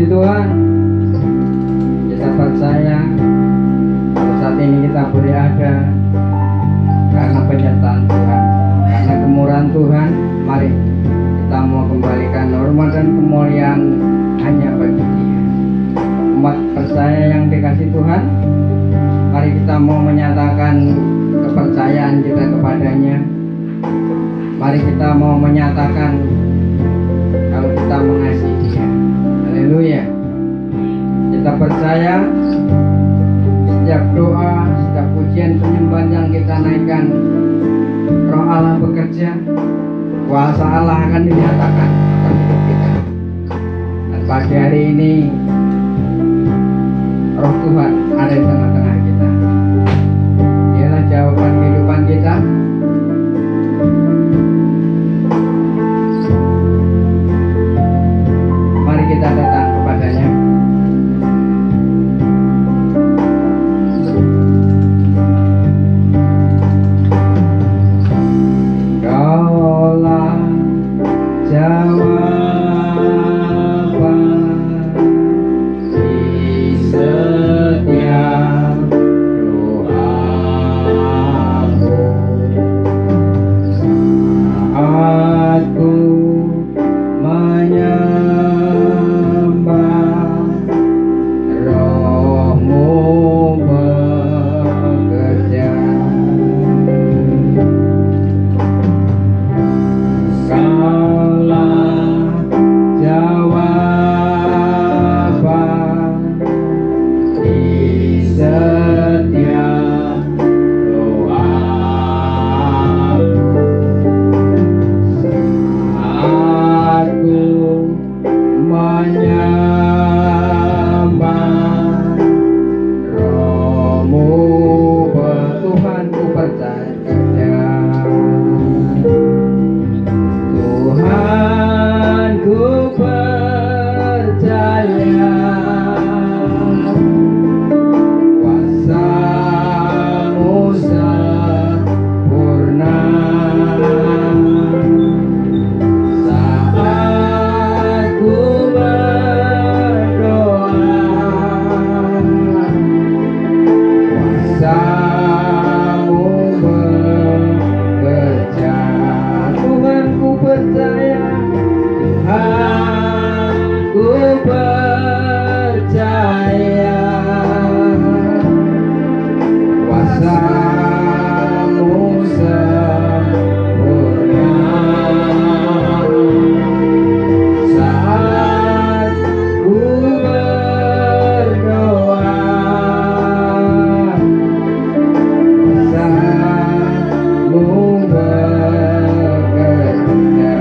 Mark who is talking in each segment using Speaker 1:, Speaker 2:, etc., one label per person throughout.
Speaker 1: Puji Tuhan, kita percaya pada saat ini kita boleh ada karena penyertaan Tuhan, karena kemurahan Tuhan. Mari kita mau kembalikan hormat dan kemuliaan hanya bagi Dia. Umat percaya yang dikasih Tuhan, mari kita mau menyatakan kepercayaan kita kepadanya. Mari kita mau menyatakan kalau kita mengasihi Dia. Haleluya. Kita percaya setiap doa, setiap pujian penyembahan yang kita naikkan, Roh Allah bekerja, kuasa Allah akan dinyatakan atas hidup kita. Dan pagi hari ini Roh Tuhan ada di tengah-tengah kita. Dialah jawaban kehidupan kita. Mari kita datang kepadanya. Kaulah jawaban di setiap doaku. Saat ku menyembah, Roh-Mu bekerja. Kaulah jawaban di setiap doaku. Saat ku menyembah, Roh-Mu Tuhan ku percaya. Tuhan ku percaya, kuasa-Mu sempurna. Saat ku berdoa, kuasa-Mu bekerja. Tuhan ku percaya, Tuhan ku percaya, kuasa-Mu sempurna. Saat ku berdoa, kuasa-Mu bekerja.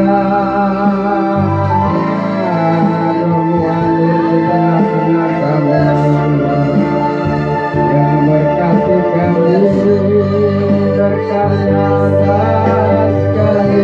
Speaker 1: Rohmu hadir di tengah-tengah kami, yang memberkati kami berkarya atas kami.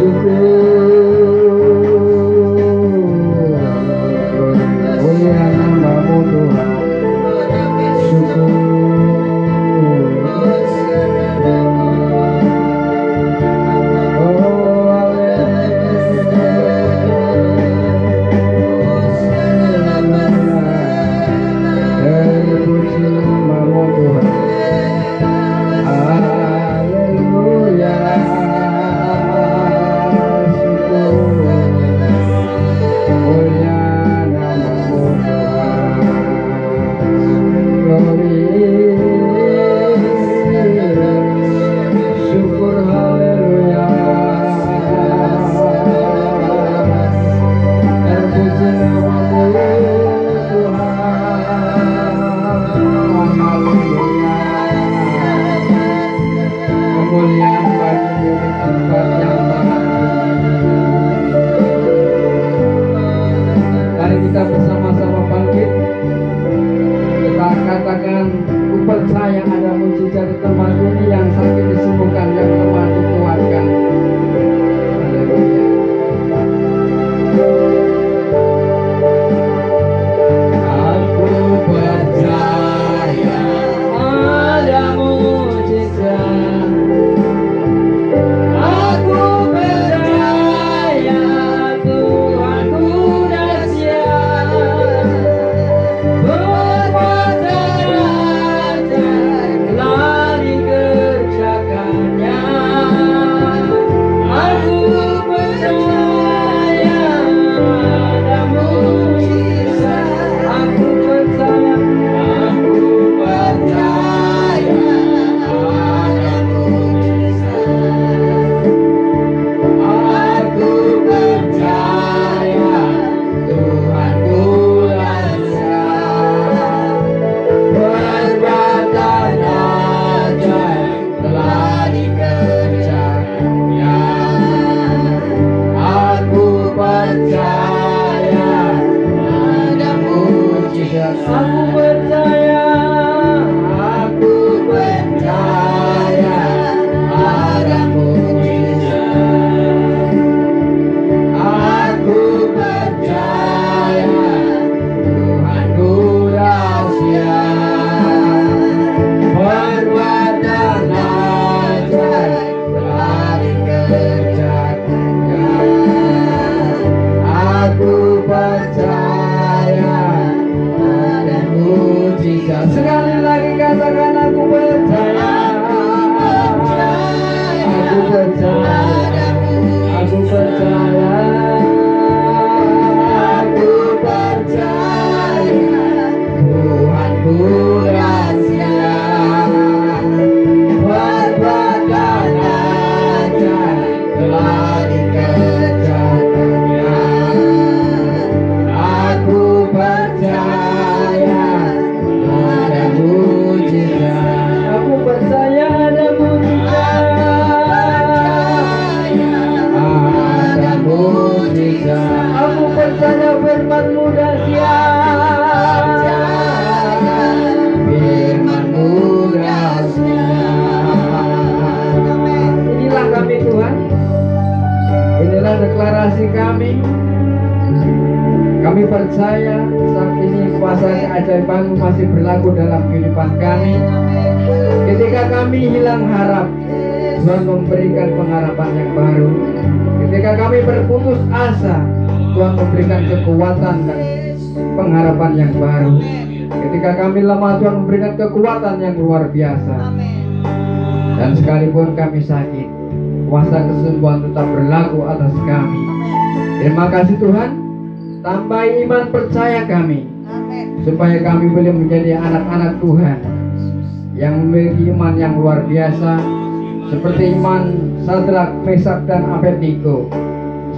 Speaker 1: Syukur mulia namamu. Tuhan. Syukur haleluya. Terpuji namamu Tuhan. Haleluya. Kemuliaan bagi-Mu di tempat yang sangat tinggi. Mari kita bersama-sama bangkit. Kita katakan, ku percaya ada mujizat di tempat ini, yang sakit disembuhkan, yang lemah dikuatkan. Haleluya. Aku percaya ada mujizat. Aku percaya Tuhanku dahsyat. Perbuatan ajaib telah dikerjakannya. Aku percaya ada mujizat. Aku percaya ada mujizat. Aku percaya Tuhanku dahsyat. Perbuatan ajaib telah dikerjakannya. Aku percaya ada mujizat. Aku percaya ada mujizat. Aku percaya Tuhanku dahsyat. Perbuatan ajaib telah dikerjakannya. Aku percaya ada mujizat. Sekali lagi katakan, aku percaya. Aku percaya. Aku percaya. Aku percaya Tuhanku dahsyat. Perbuatan ajaib telah dikerjakannya. Aku percaya ada mujizat. Aku percaya ada mujizat. Ada mujizat. Aku percaya firman-Mu dahsyat. Firman-Mu dahsyat. Inilah kami Tuhan. Inilah deklarasi kami. Kami percaya saat ini kuasa keajaiban-Mu masih berlaku dalam kehidupan kami. Ketika kami hilang harap, Tuhan memberikan pengharapan yang baru. Ketika kami berputus asa, Tuhan memberikan kekuatan dan pengharapan yang baru. Ketika kami lemah, Tuhan memberikan kekuatan yang luar biasa. Dan sekalipun kami sakit, kuasa kesembuhan tetap berlaku atas kami. Terima kasih Tuhan. Tambahi iman percaya kami, supaya kami boleh menjadi anak-anak Tuhan yang memiliki iman yang luar biasa, seperti iman Sadrak, Mesak, dan Abednego.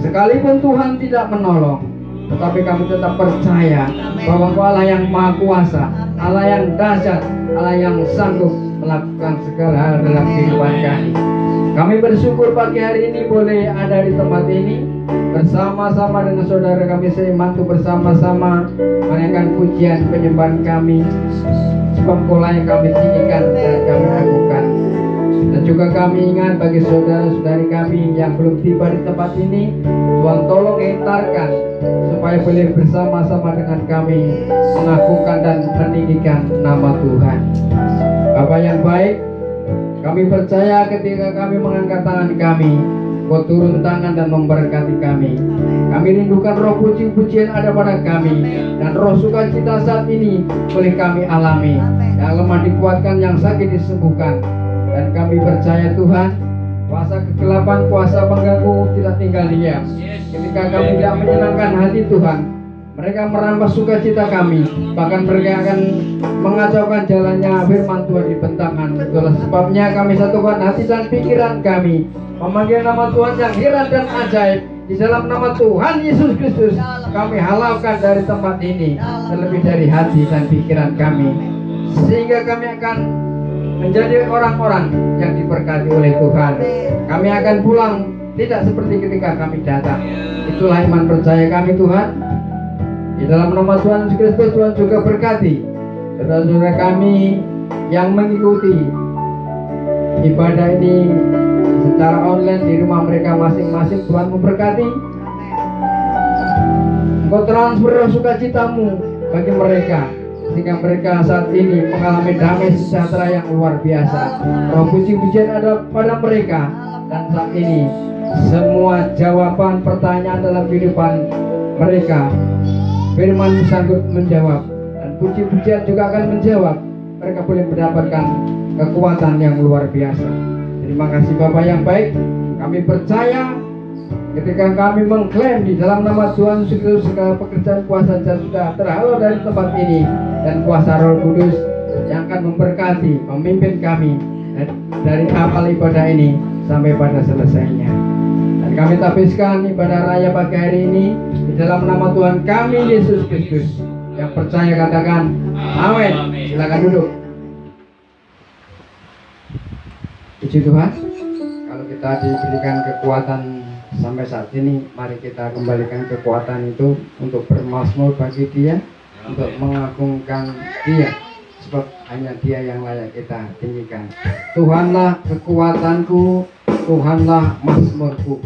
Speaker 1: Sekalipun Tuhan tidak menolong, tetapi kami tetap percaya bahwa Engkau Allah yang Maha Kuasa, Allah yang dahsyat, Allah yang sanggup melakukan segala hal dalam kehidupan kami. Kami bersyukur pagi hari ini boleh ada di tempat ini bersama-sama dengan saudara kami seiman, untuk bersama-sama menaikkan pujian penyembahan kami, sebab Engkaulah yang kami tinggikan dan kami agungkan. Dan juga kami ingat bagi saudara-saudari kami yang belum tiba di tempat ini, Tuhan tolong entarkan supaya boleh bersama-sama dengan kami mengagungkan dan meninggikan nama Tuhan. Bapa yang baik, kami percaya ketika kami mengangkat tangan kami, Kau turun tangan dan memberkati kami. Kami rindukan roh puji-pujian ada pada kami, dan roh sukacita saat ini boleh kami alami. Yang lemah dikuatkan, yang sakit disembuhkan. Dan kami percaya Tuhan, kuasa kegelapan, kuasa pengganggu tidak tinggal diam. Ketika kami tidak menyenangkan hati Tuhan, mereka merampas sukacita kami. Bahkan mereka akan mengacaukan jalannya firman Tuhan dibentangkan. Itulah sebabnya kami satukan hati dan pikiran kami, memanggil nama Tuhan yang heran dan ajaib. Di dalam nama Tuhan Yesus Kristus kami halalkan dari tempat ini, terlebih dari hati dan pikiran kami, sehingga kami akan menjadi orang-orang yang diberkati oleh Tuhan. Kami akan pulang tidak seperti ketika kami datang. Itulah iman percaya kami Tuhan. Di dalam nama Tuhan Yesus Kristus, Tuhan juga berkati saudara-saudara kami yang mengikuti ibadah ini secara online di rumah mereka masing-masing. Tuhan memberkati. Engkau transfer sukacitamu bagi mereka, sehingga mereka saat ini mengalami damai sejahtera yang luar biasa. Roh puji-pujian ada pada mereka, dan saat ini semua jawaban pertanyaan dalam kehidupan mereka, firman sanggup menjawab, dan puji-pujian juga akan menjawab. Mereka boleh mendapatkan kekuatan yang luar biasa. Terima kasih Bapak yang baik. Kami percaya ketika kami mengklaim di dalam nama Tuhan Yesus Kristus, segala pekerjaan kuasa sudah terhalau dari tempat ini, dan kuasa Roh Kudus yang akan memberkati, memimpin kami dari awal ibadah ini sampai pada selesainya. Dan kami tabiskan ibadah raya pagi hari ini di dalam nama Tuhan kami Yesus Kristus. Yang percaya katakan amin. Silakan duduk. Puji Tuhan, kalau kita diberikan kekuatan sampai saat ini, mari kita kembalikan kekuatan itu untuk bermazmur bagi Dia, untuk mengagungkan Dia, sebab hanya Dia yang layak kita tinggikan. Tuhanlah kekuatanku, Tuhanlah mazmurku.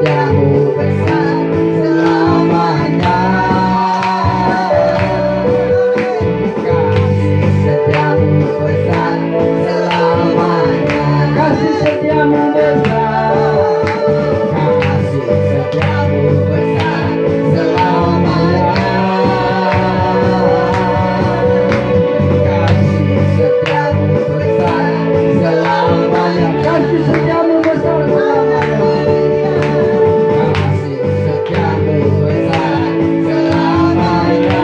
Speaker 1: setiamu besar selamanya. Kasih setiamu besar selamanya. Kasih setiamu besar. Kasih setiamu besar selamanya. Kasih setiamu besar selamanya. Kasih setiamu besar selamanya. Kasih setiamu besar selamanya.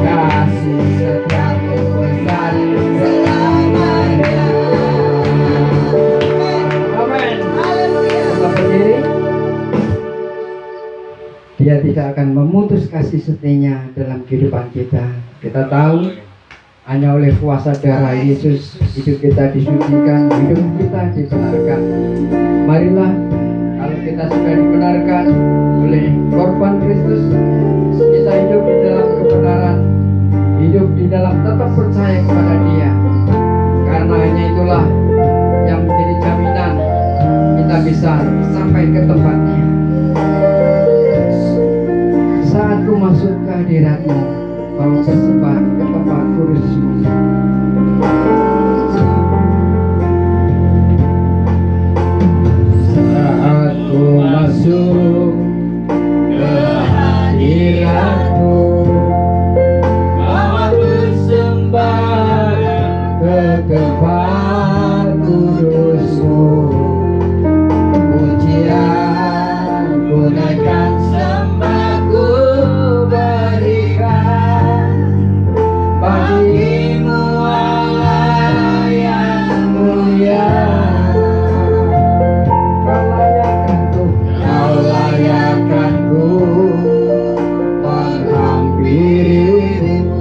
Speaker 1: Kasih setiamu besar selamanya. Amin. Tetap berdiri. Dia tidak akan memutus kasih setianya dalam kehidupan kita. Kita tahu hanya oleh kuasa darah Yesus hidup kita disucikan, hidup kita dibenarkan. Marilah, kalau kita sudah dibenarkan oleh korban Kristus, kita hidup di dalam kebenaran, hidup di dalam tetap percaya kepada Dia. Karena hanya itulah yang menjadi jaminan kita bisa sampai ke tempatnya. Saat ku masuk ke hadirat-Mu, Kau bersembah ke tempat kudus-Mu. Saat ku masuk ke hadirat-Mu, Kau bersembah ke tempat kudus-Mu. Pujian ku naikkan, sembah ku berikan bagimu Allah yang mulia. Kau layakkan ku menghampirimu,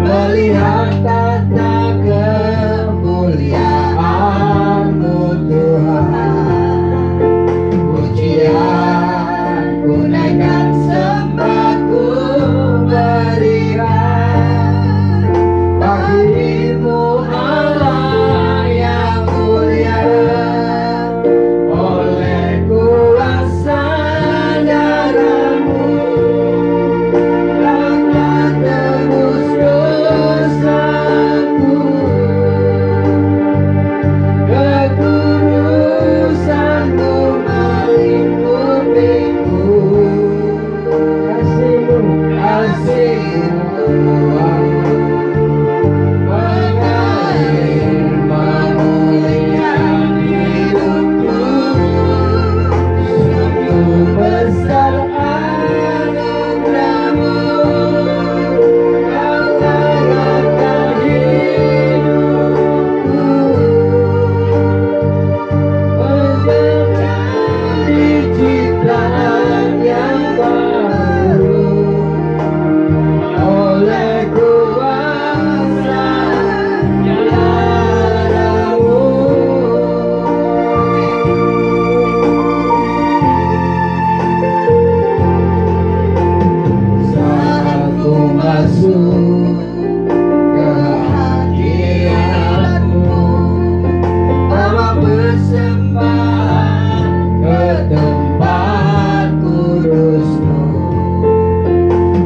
Speaker 1: melihat tata kemuliaan-Mu Tuhan. Pujian ku naikkan, sembah ku berikan bagimu Allah yang mulia. Oleh kuasa darah-Mu telah tebus dosaku, kekudusan-Mu melingkupiku. Kasih-Mu mengalir memulihkan hidupku. Sungguh besar anugerah-Mu, Kau layakkan hidupku menjadi ciptaan yang baru. Oleh kuasa darah-Mu, saat ku masuk ke hadirat-Mu, Bapa bersembah ke tempat kudus-Mu.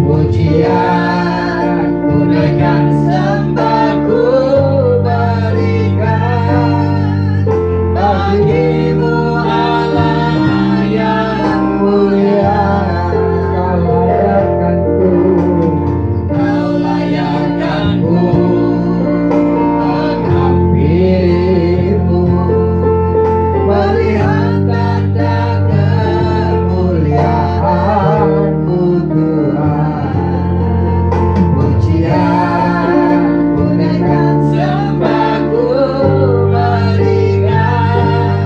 Speaker 1: Pujian ku naikkan, sembah ku berikan bagimu Allah yang mulia. Kau layakkan ku menghampirimu, melihat tata kemuliaan-Mu Tuhan. Pujian ku naikkan, sembah ku berikan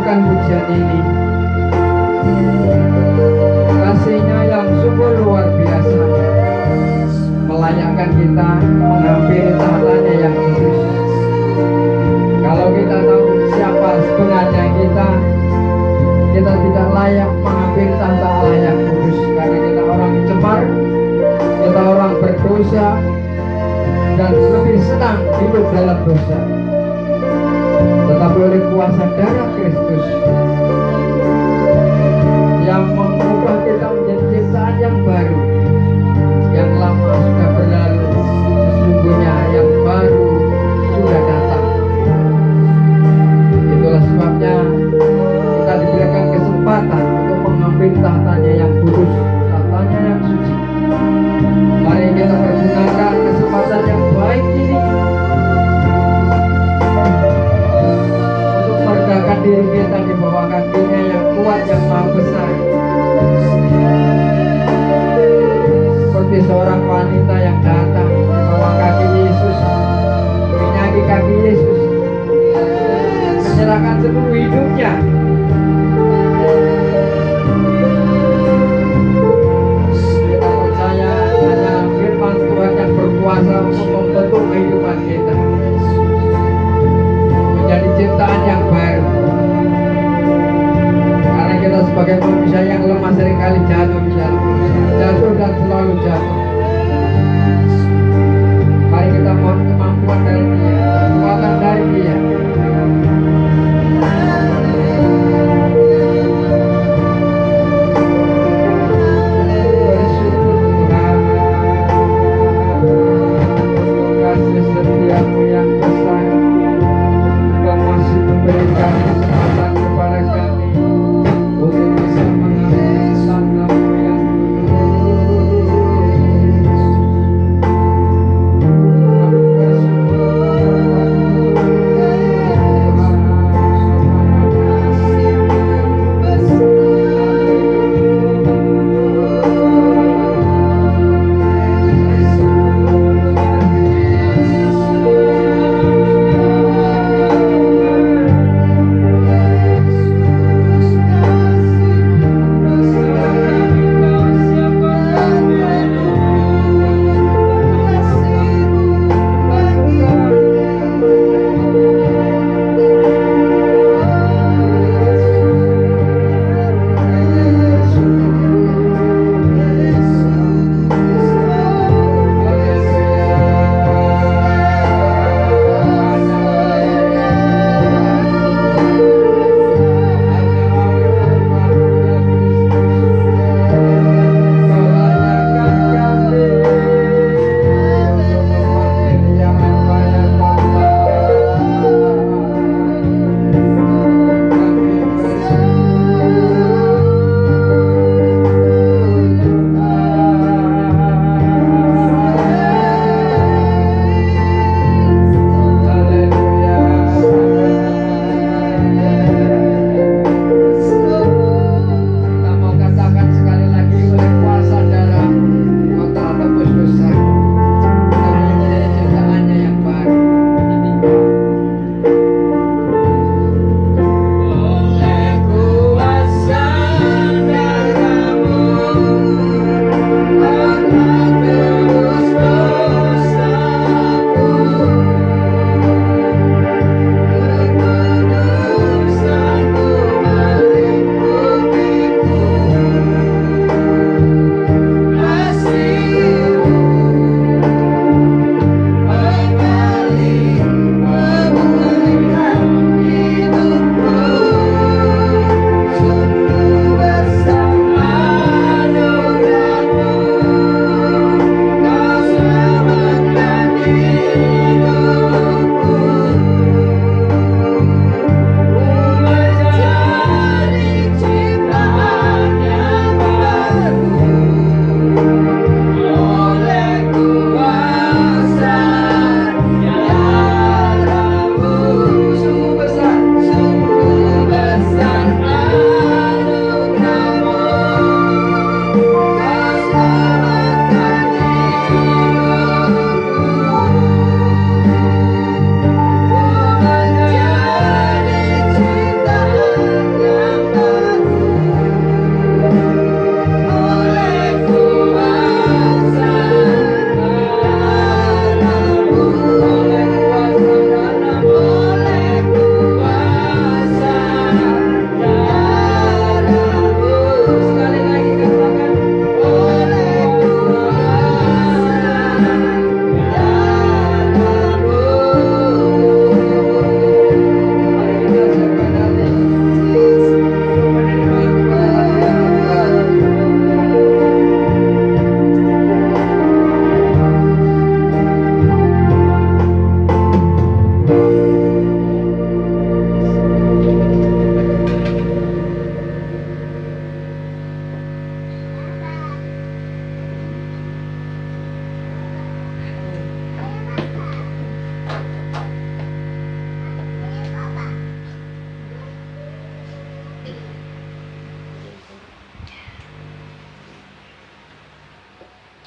Speaker 1: menyanyikan pujian ini. Kasih-Nya yang sungguh luar biasa melayakkan kita menghampiri tahtanya yang kudus. Kalau kita tahu siapa sebenarnya kita tidak layak menghampiri tahta Allah yang kudus, karena kita orang cemar, kita orang berdosa, dan lebih senang hidup dalam dosa. Tetapi oleh kuasa darah Kristus yang mengubah kita menjadi ciptaan yang baru, yang lama sudah berlalu, sesungguhnya yang baru sudah datang. Itulah sebabnya kita diberikan kesempatan untuk mengambil tahtanya yang kudus, tahtanya yang suci. Mari kita pergunakan kesempatan yang baik ini untuk meregangkan diri kita di bawah kakinya yang kuat, yang maha besar, seperti seorang wanita yang datang di bawah kaki Yesus, menyaki kaki Yesus, menyerahkan seluruh hidupnya. Kita percaya hanya firman Tuhan yang berkuasa untuk membentuk kehidupan kita menjadi ciptaan yang baru. Karena kita sebagai manusia yang lemah seringkali jatuh di dalam dosa, jatuh dan selalu jatuh.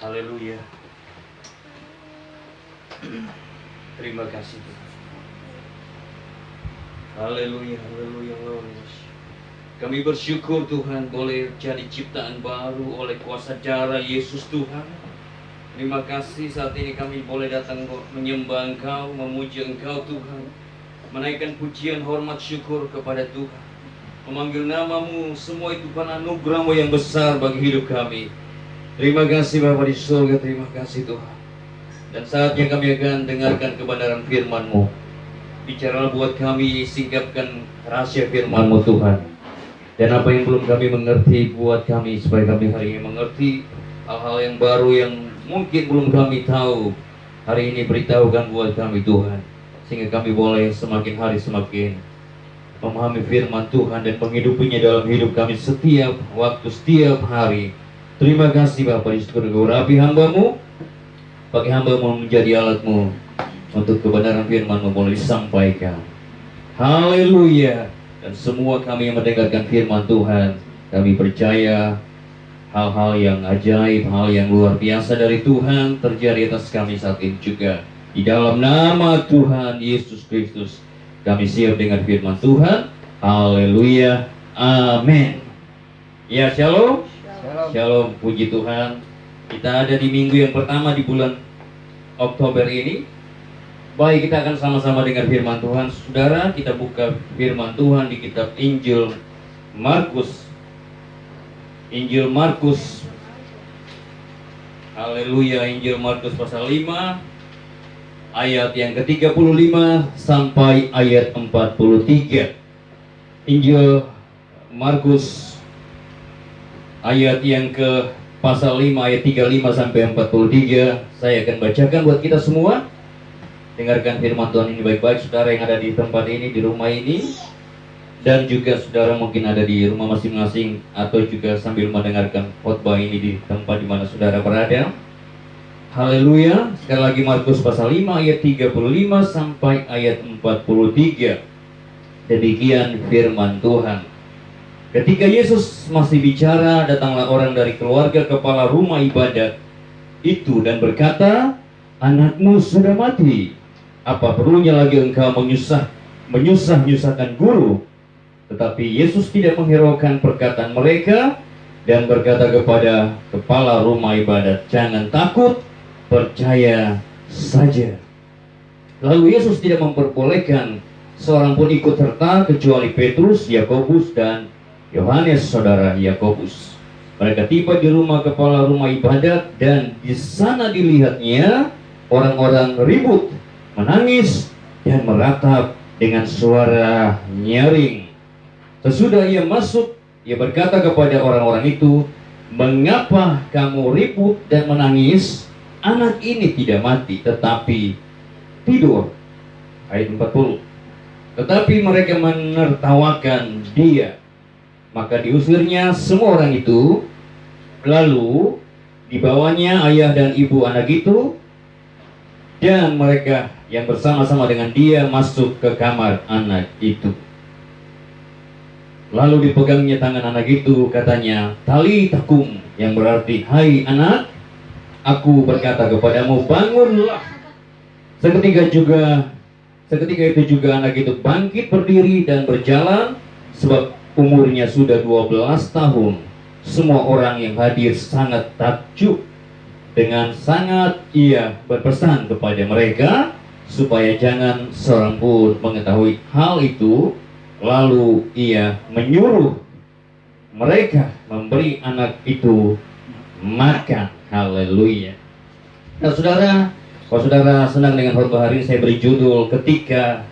Speaker 2: Haleluya. Terima kasih Tuhan. Haleluya, haleluya, haleluya. Kami bersyukur Tuhan boleh jadi ciptaan baru oleh kuasa darah Yesus Tuhan. Terima kasih saat ini kami boleh datang menyembah Engkau, memuji Engkau Tuhan, menaikkan pujian, hormat, syukur kepada Tuhan, memanggil namamu. Semua itu karena anugerah-Mu yang besar bagi hidup kami. Terima kasih Bapa di surga, terima kasih Tuhan. Dan saatnya kami akan dengarkan kebenaran firman-Mu. Bicaralah buat kami, singkapkan rahasia firman-Mu Tuhan. Dan apa yang belum kami mengerti, buat kami supaya kami hari ini mengerti hal-hal yang baru yang mungkin belum kami tahu. Hari ini beritahukan buat kami Tuhan, sehingga kami boleh semakin hari semakin memahami firman Tuhan dan menghidupinya dalam hidup kami setiap waktu, setiap hari. Terima kasih Bapa di surga, urapi hamba-Mu, pakai hamba-Mu menjadi alat-Mu untuk kebenaran firman-Mu boleh disampaikan. Haleluya. Dan semua kami yang mendengarkan firman Tuhan, kami percaya hal-hal yang ajaib, hal yang luar biasa dari Tuhan terjadi atas kami saat ini juga. Di dalam nama Tuhan Yesus Kristus, kami siap dengan firman Tuhan. Haleluya. Amin. Ya, shalom. Shalom, puji Tuhan. Kita ada di minggu yang pertama di bulan Oktober ini. Baik, kita akan sama-sama dengar firman Tuhan. Saudara, kita buka firman Tuhan di kitab Injil Markus. Injil Markus. Haleluya, Injil Markus pasal 5 ayat yang ke-35 sampai ayat 43. Injil Markus ayat yang ke pasal 5 ayat 35 sampai 43. Saya akan bacakan buat kita semua. Dengarkan firman Tuhan ini baik-baik, saudara yang ada di tempat ini, di rumah ini, dan juga saudara mungkin ada di rumah masing-masing atau juga sambil mendengarkan khotbah ini di tempat di mana saudara berada. Haleluya. Sekali lagi Markus pasal 5 ayat 35 sampai ayat 43. Demikian firman Tuhan. Ketika Yesus masih bicara, datanglah orang dari keluarga kepala rumah ibadat itu dan berkata, "Anakmu sudah mati. Apa perlunya lagi engkau menyusah-nyusahkan guru?" Tetapi Yesus tidak menghiraukan perkataan mereka dan berkata kepada kepala rumah ibadat, "Jangan takut, percaya saja." Lalu Yesus tidak memperbolehkan seorang pun ikut serta kecuali Petrus, Yakobus, dan Yohanes saudara Yakobus. Mereka tiba di rumah kepala rumah ibadat dan di sana dilihatnya orang-orang ribut, menangis, dan meratap dengan suara nyaring. Sesudah ia masuk, ia berkata kepada orang-orang itu, "Mengapa kamu ribut dan menangis? Anak ini tidak mati, tetapi tidur." Ayat 40. Tetapi mereka menertawakan dia. Maka diusirnya semua orang itu. Lalu dibawanya ayah dan ibu anak itu, dan mereka yang bersama-sama dengan dia masuk ke kamar anak itu. Lalu dipegangnya tangan anak itu, katanya, "Tali takum," yang berarti, "Hai anak, aku berkata kepadamu, bangunlah." Seketika itu juga anak itu bangkit berdiri dan berjalan, sebab umurnya sudah 12 tahun. Semua orang yang hadir sangat takjub. Dengan sangat ia berpesan kepada mereka supaya jangan seorang pun mengetahui hal itu. Lalu ia menyuruh mereka memberi anak itu makan. Haleluya. Nah saudara, kalau saudara senang dengan khotbah hari ini, saya beri judul ketika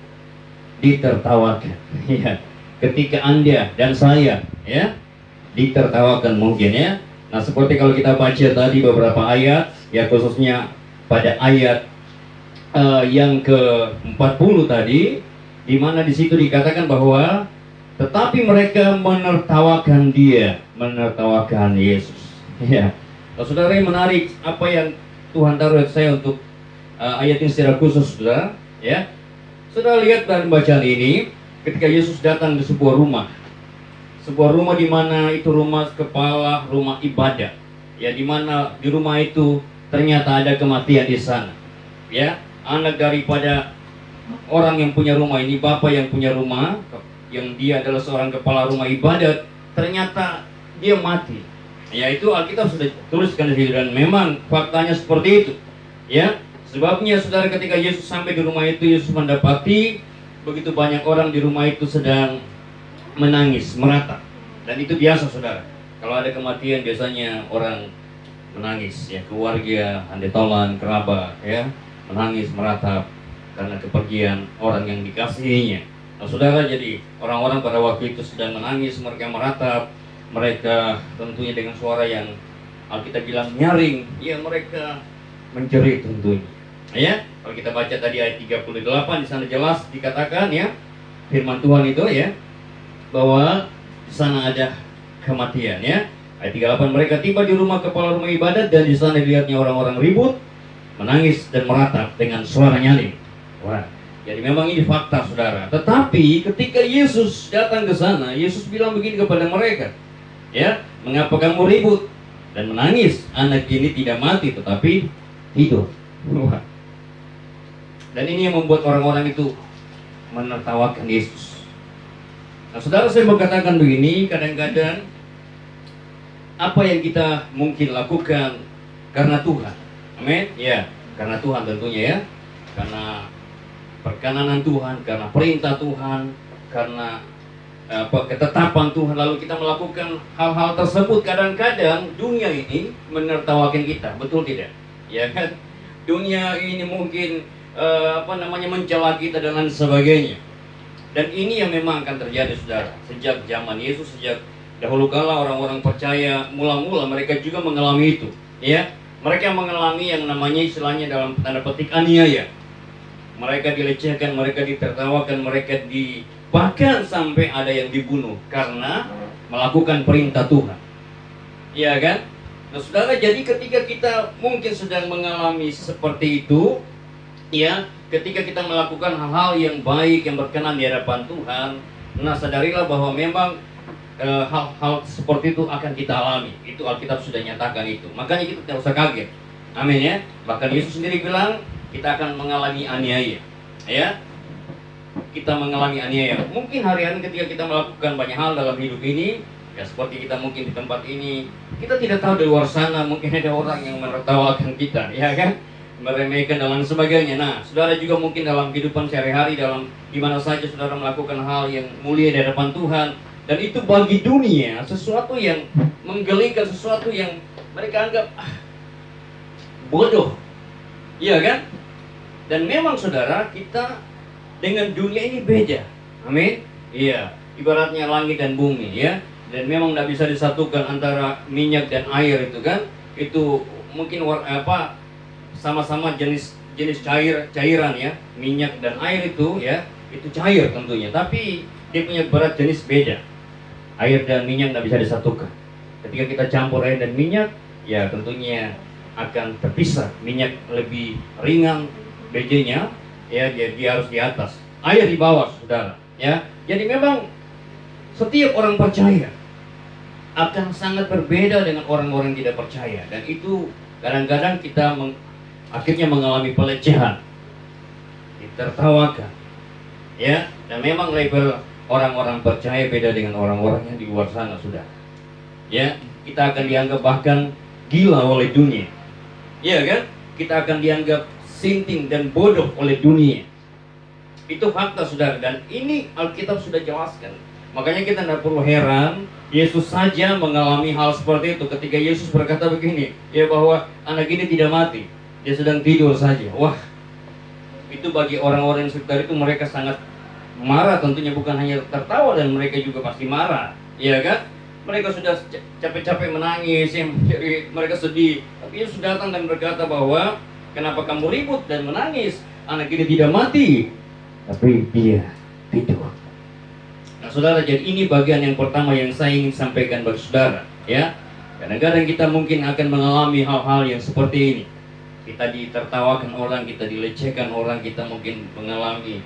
Speaker 2: ditertawakan. Ya, ketika Anda dan saya ya ditertawakan mungkin ya. Nah seperti kalau kita baca tadi beberapa ayat, ya khususnya pada ayat yang ke-40 tadi, di mana di situ dikatakan bahwa tetapi mereka menertawakan dia, menertawakan Yesus. Ya, saudara, yang menarik apa yang Tuhan taruh saya untuk ayat ini secara khusus, saudara. Ya, saudara lihat dalam bacaan ini, ketika Yesus datang di sebuah rumah di mana itu rumah kepala rumah ibadat. Ya, di mana di rumah itu ternyata ada kematian di sana. Ya, anak daripada orang yang punya rumah ini, bapak yang punya rumah, yang dia adalah seorang kepala rumah ibadat, ternyata dia mati. Ya, itu Alkitab sudah tuliskan di situ, dan memang faktanya seperti itu. Ya, sebabnya saudara, ketika Yesus sampai di rumah itu, Yesus mendapati begitu banyak orang di rumah itu sedang menangis, meratap. Dan itu biasa, saudara. Kalau ada kematian biasanya orang menangis, ya, keluarga, handetolan, kerabat, ya, menangis, meratap karena kepergian orang yang dikasihinya. Nah, saudara, jadi orang-orang pada waktu itu sedang menangis, mereka meratap, mereka tentunya dengan suara yang Alkitab bilang nyaring, ya, mereka menjerit tentunya. Ya, kalau kita baca tadi ayat 38, di sana jelas dikatakan, ya, firman Tuhan itu, ya, bahwa di sana ada kematian, ya. Ayat 38, mereka tiba di rumah kepala rumah ibadat, dan di sana dilihatnya orang-orang ribut, menangis dan meratap dengan suara nyaring. Wah, jadi memang ini fakta, saudara. Tetapi ketika Yesus datang ke sana, Yesus bilang begini kepada mereka, ya, mengapa kamu ribut dan menangis? Anak ini tidak mati tetapi hidup. Wah. Dan ini yang membuat orang-orang itu menertawakan Yesus. Nah, saudara, saya mau katakan begini, kadang-kadang apa yang kita mungkin lakukan karena Tuhan, amin, ya, karena Tuhan tentunya, ya, karena perkenanan Tuhan, karena perintah Tuhan, karena ketetapan Tuhan, lalu kita melakukan hal-hal tersebut. Kadang-kadang dunia ini menertawakan kita, betul tidak? Ya kan? Dunia ini mungkin mencela kita dan lain sebagainya. Dan ini yang memang akan terjadi, saudara. Sejak zaman Yesus, sejak dahulu kala orang-orang percaya, mula-mula mereka juga mengalami itu, ya. Mereka mengalami yang namanya, istilahnya dalam tanda petik, aniaya. Mereka dilecehkan, mereka ditertawakan, mereka bahkan sampai ada yang dibunuh karena melakukan perintah Tuhan. Iya kan? Nah, saudara, jadi ketika kita mungkin sedang mengalami seperti itu, ya, ketika kita melakukan hal-hal yang baik, yang berkenan di hadapan Tuhan, nah, sadarilah bahwa memang hal-hal seperti itu akan kita alami. Itu Alkitab sudah nyatakan itu. Makanya kita tidak usah kaget. Amin, ya. Bahkan Yesus sendiri bilang kita akan mengalami aniaya, ya. Kita mengalami aniaya. Mungkin hari-hari ketika kita melakukan banyak hal dalam hidup ini, ya, seperti kita mungkin di tempat ini, kita tidak tahu di luar sana mungkin ada orang yang menertawakan kita, ya kan, meremehkan dan lain sebagainya. Nah, saudara juga mungkin dalam kehidupan sehari-hari, dalam dimana saja saudara melakukan hal yang mulia di hadapan Tuhan, dan itu bagi dunia sesuatu yang menggelikan, sesuatu yang mereka anggap bodoh, iya kan? Dan memang, saudara, kita dengan dunia ini beda, amin, iya, ibaratnya langit dan bumi, ya. Dan memang tidak bisa disatukan antara minyak dan air, itu kan, itu mungkin sama-sama jenis cairan, ya. Minyak dan air itu, ya, itu cair tentunya, tapi dia punya berat jenis beda. Air dan minyak tidak bisa disatukan. Ketika kita campur air dan minyak, ya, tentunya akan terpisah. Minyak lebih ringan BJ-nya, ya, dia harus di atas, air di bawah, saudara, ya. Jadi memang setiap orang percaya akan sangat berbeda dengan orang-orang yang tidak percaya, dan itu kadang-kadang kita akhirnya mengalami pelecehan, ditertawakan, ya. Dan memang level orang-orang percaya beda dengan orang-orang yang di luar sana, sudah, ya. Kita akan dianggap bahkan gila oleh dunia, ya kan? Kita akan dianggap sinting dan bodoh oleh dunia. Itu fakta, saudara, dan ini Alkitab sudah jelaskan. Makanya kita tidak perlu heran, Yesus saja mengalami hal seperti itu. Ketika Yesus berkata begini, ya, bahwa anak ini tidak mati, dia sedang tidur saja. Wah, itu bagi orang-orang yang sekitar itu, mereka sangat marah tentunya, bukan hanya tertawa, dan mereka juga pasti marah, ya kan? Mereka sudah capek-capek menangis, ya, mereka sedih. Tapi Yesus datang dan berkata bahwa kenapa kamu ribut dan menangis? Anak ini tidak mati, tapi dia tidur. Nah, saudara, jadi ini bagian yang pertama yang saya ingin sampaikan bagi saudara, ya. Kadang-kadang kita mungkin akan mengalami hal-hal yang seperti ini. Kita ditertawakan orang, kita dilecehkan orang, kita mungkin mengalami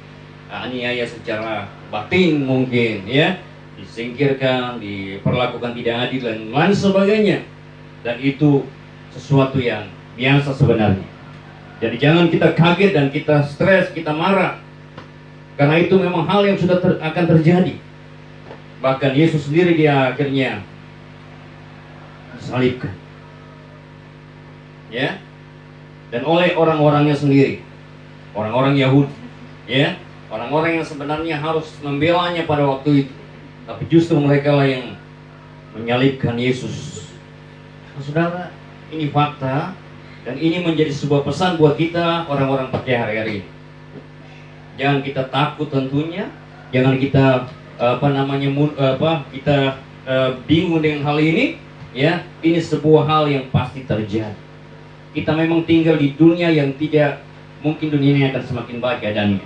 Speaker 2: aniaya secara batin mungkin, ya. Disingkirkan, diperlakukan tidak adil dan lain sebagainya. Dan itu sesuatu yang biasa sebenarnya. Jadi jangan kita kaget dan kita stres, kita marah. Karena itu memang hal yang sudah akan terjadi. Bahkan Yesus sendiri dia akhirnya disalibkan. Ya. Dan oleh orang-orangnya sendiri. Orang-orang Yahudi, ya. Orang-orang yang sebenarnya harus membelanya pada waktu itu. Tapi justru mereka lah yang menyalibkan Yesus. Nah, saudara, ini fakta. Dan ini menjadi sebuah pesan buat kita orang-orang percaya hari-hari ini. Jangan kita takut tentunya, jangan kita bingung dengan hal ini, ya. Ini sebuah hal yang pasti terjadi. Kita memang tinggal di dunia yang tidak mungkin dunia ini akan semakin baik keadaannya.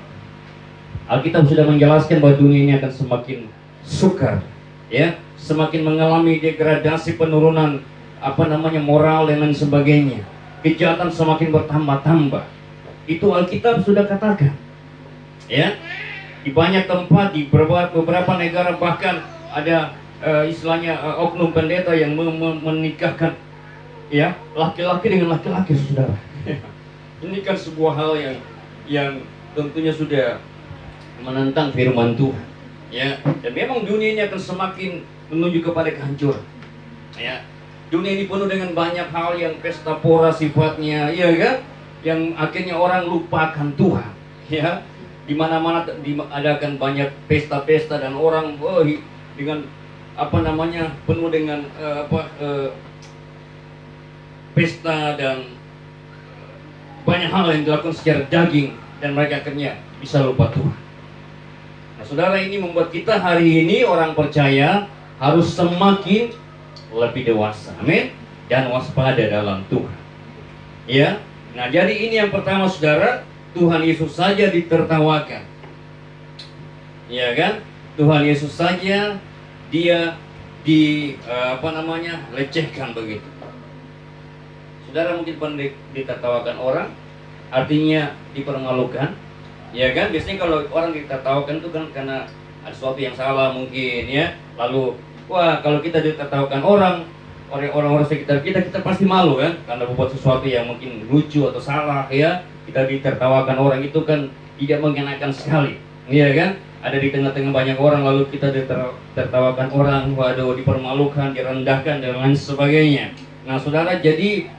Speaker 2: Alkitab sudah menjelaskan bahwa dunia ini akan semakin sukar, ya, semakin mengalami degradasi, penurunan moral dan lain sebagainya. Kejahatan semakin bertambah-tambah. Itu Alkitab sudah katakan. Ya, di banyak tempat, di beberapa negara bahkan ada istilahnya oknum pendeta yang menikahkan, ya, laki-laki dengan laki-laki, saudara. Ini kan sebuah hal yang tentunya sudah menentang firman Tuhan. Ya, dan memang dunia ini akan semakin menuju kepada kehancuran. Ya. Dunia ini penuh dengan banyak hal yang pesta pora sifatnya, iya kan? Yang akhirnya orang lupakan Tuhan, ya. Di mana-mana diadakan banyak pesta-pesta dan orang dengan penuh dengan pesta dan banyak hal yang dilakukan secara daging dan mereka akhirnya bisa lupa Tuhan. Nah, saudara, ini membuat kita hari ini orang percaya harus semakin lebih dewasa, amin, dan waspada dalam Tuhan. Ya, nah jadi ini yang pertama, saudara, Tuhan Yesus saja ditertawakan, ya kan? Tuhan Yesus saja dia lecehkan begitu. Saudara mungkin pernah ditertawakan orang, artinya dipermalukan, ya kan? Biasanya kalau orang ditertawakan itu kan karena ada sesuatu yang salah mungkin, ya. Lalu wah, kalau kita ditertawakan orang-orang sekitar kita pasti malu kan, karena membuat sesuatu yang mungkin lucu atau salah, ya. Kita ditertawakan orang itu kan tidak mengenakan sekali, iya kan? Ada di tengah-tengah banyak orang lalu kita ditertawakan orang, waduh, dipermalukan, direndahkan dan lain sebagainya. Nah, saudara, jadi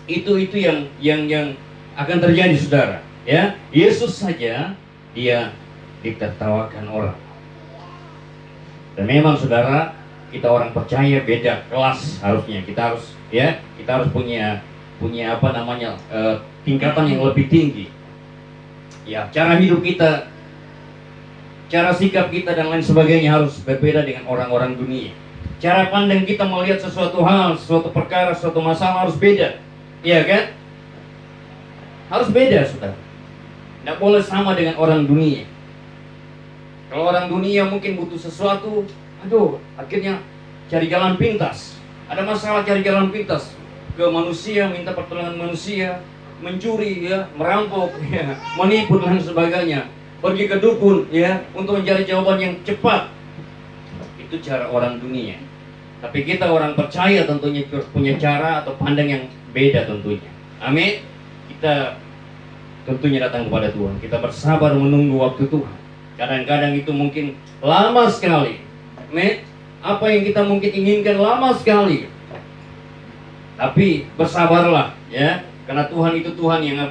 Speaker 2: itu yang akan terjadi, saudara, ya. Yesus saja dia ditertawakan orang. Dan memang, saudara, kita orang percaya beda kelas harusnya. Kita harus punya tingkatan yang lebih tinggi. Ya, cara hidup kita, cara sikap kita dan lain sebagainya harus berbeda dengan orang-orang dunia. Cara pandang kita melihat sesuatu hal, sesuatu perkara, sesuatu masalah harus beda. Iya kan? Harus beda, saudara. Tidak boleh sama dengan orang dunia. Kalau orang dunia mungkin butuh sesuatu, akhirnya cari jalan pintas. Ada masalah, cari jalan pintas ke manusia, minta pertolongan manusia, mencuri, ya, merampok, ya, menipu dan sebagainya. Pergi ke dukun, ya, untuk mencari jawaban yang cepat. Itu cara orang dunia. Tapi kita orang percaya tentunya punya cara atau pandang yang beda tentunya. Amin. Kita tentunya datang kepada Tuhan. Kita bersabar menunggu waktu Tuhan. Kadang-kadang itu mungkin lama sekali. Amin. Apa yang kita mungkin inginkan lama sekali. Tapi bersabarlah, ya. Karena Tuhan itu Tuhan yang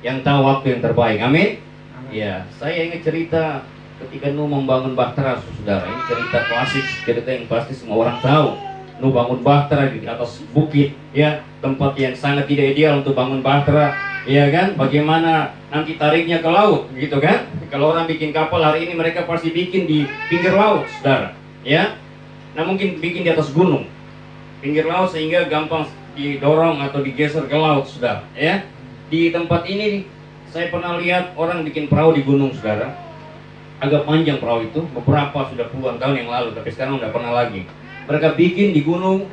Speaker 2: Yang tahu waktu yang terbaik. Amin. Ya, saya ingat cerita ketika Nuh membangun bahtera, saudara. Ini cerita klasik, cerita yang pasti semua orang tahu. Nuh bangun bahtera di atas bukit, ya, tempat yang sangat tidak ideal untuk bangun bahtera, ya kan? Bagaimana nanti tariknya ke laut, gitu kan? Kalau orang bikin kapal hari ini mereka pasti bikin di pinggir laut, saudara, ya. Nah, mungkin bikin di atas gunung, pinggir laut sehingga gampang didorong atau digeser ke laut, saudara, ya. Di tempat ini saya pernah lihat orang bikin perahu di gunung, saudara. Agak panjang perahu itu, beberapa sudah puluhan tahun yang lalu, tapi sekarang udah pernah lagi. Mereka bikin di gunung,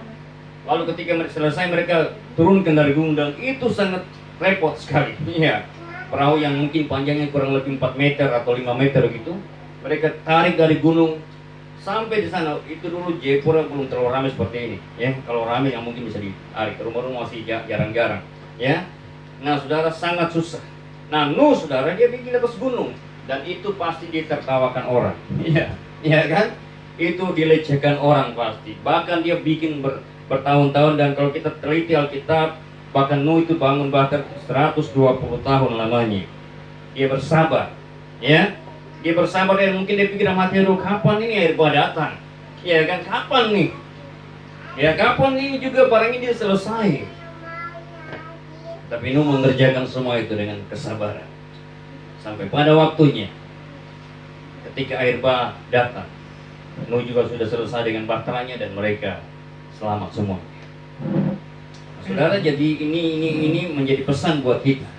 Speaker 2: lalu ketika mereka selesai mereka turunkan dari gunung dan itu sangat repot sekali. Iya, perahu yang mungkin panjangnya kurang lebih 4 meter atau 5 meter gitu, mereka tarik dari gunung Sampai di sana itu dulu Jayapura belum terlalu ramai seperti ini, ya. Kalau ramai yang mungkin bisa ditarik, rumah-rumah masih jarang-jarang, ya. Nah, saudara, sangat susah. Nah, Nuh, saudara, dia bikin atas gunung dan itu pasti ditertawakan orang, ya, ya kan? Itu dilecehkan orang pasti. Bahkan dia bikin bertahun-tahun, dan kalau kita teliti Alkitab, bahkan Nuh itu bangun bahkan 120 tahun lamanya. Dia bersabar, ya. Dia bersabar, dan mungkin dia pikir mati, aduh, kapan ini air bah datang? Ya kan, kapan nih? Ya, kapan ini juga barang ini selesai? Tapi Nuh mengerjakan semua itu dengan kesabaran. Sampai pada waktunya, ketika air bah datang, Nuh juga sudah selesai dengan bahteranya dan mereka selamat semua. Saudara, jadi ini menjadi pesan buat kita.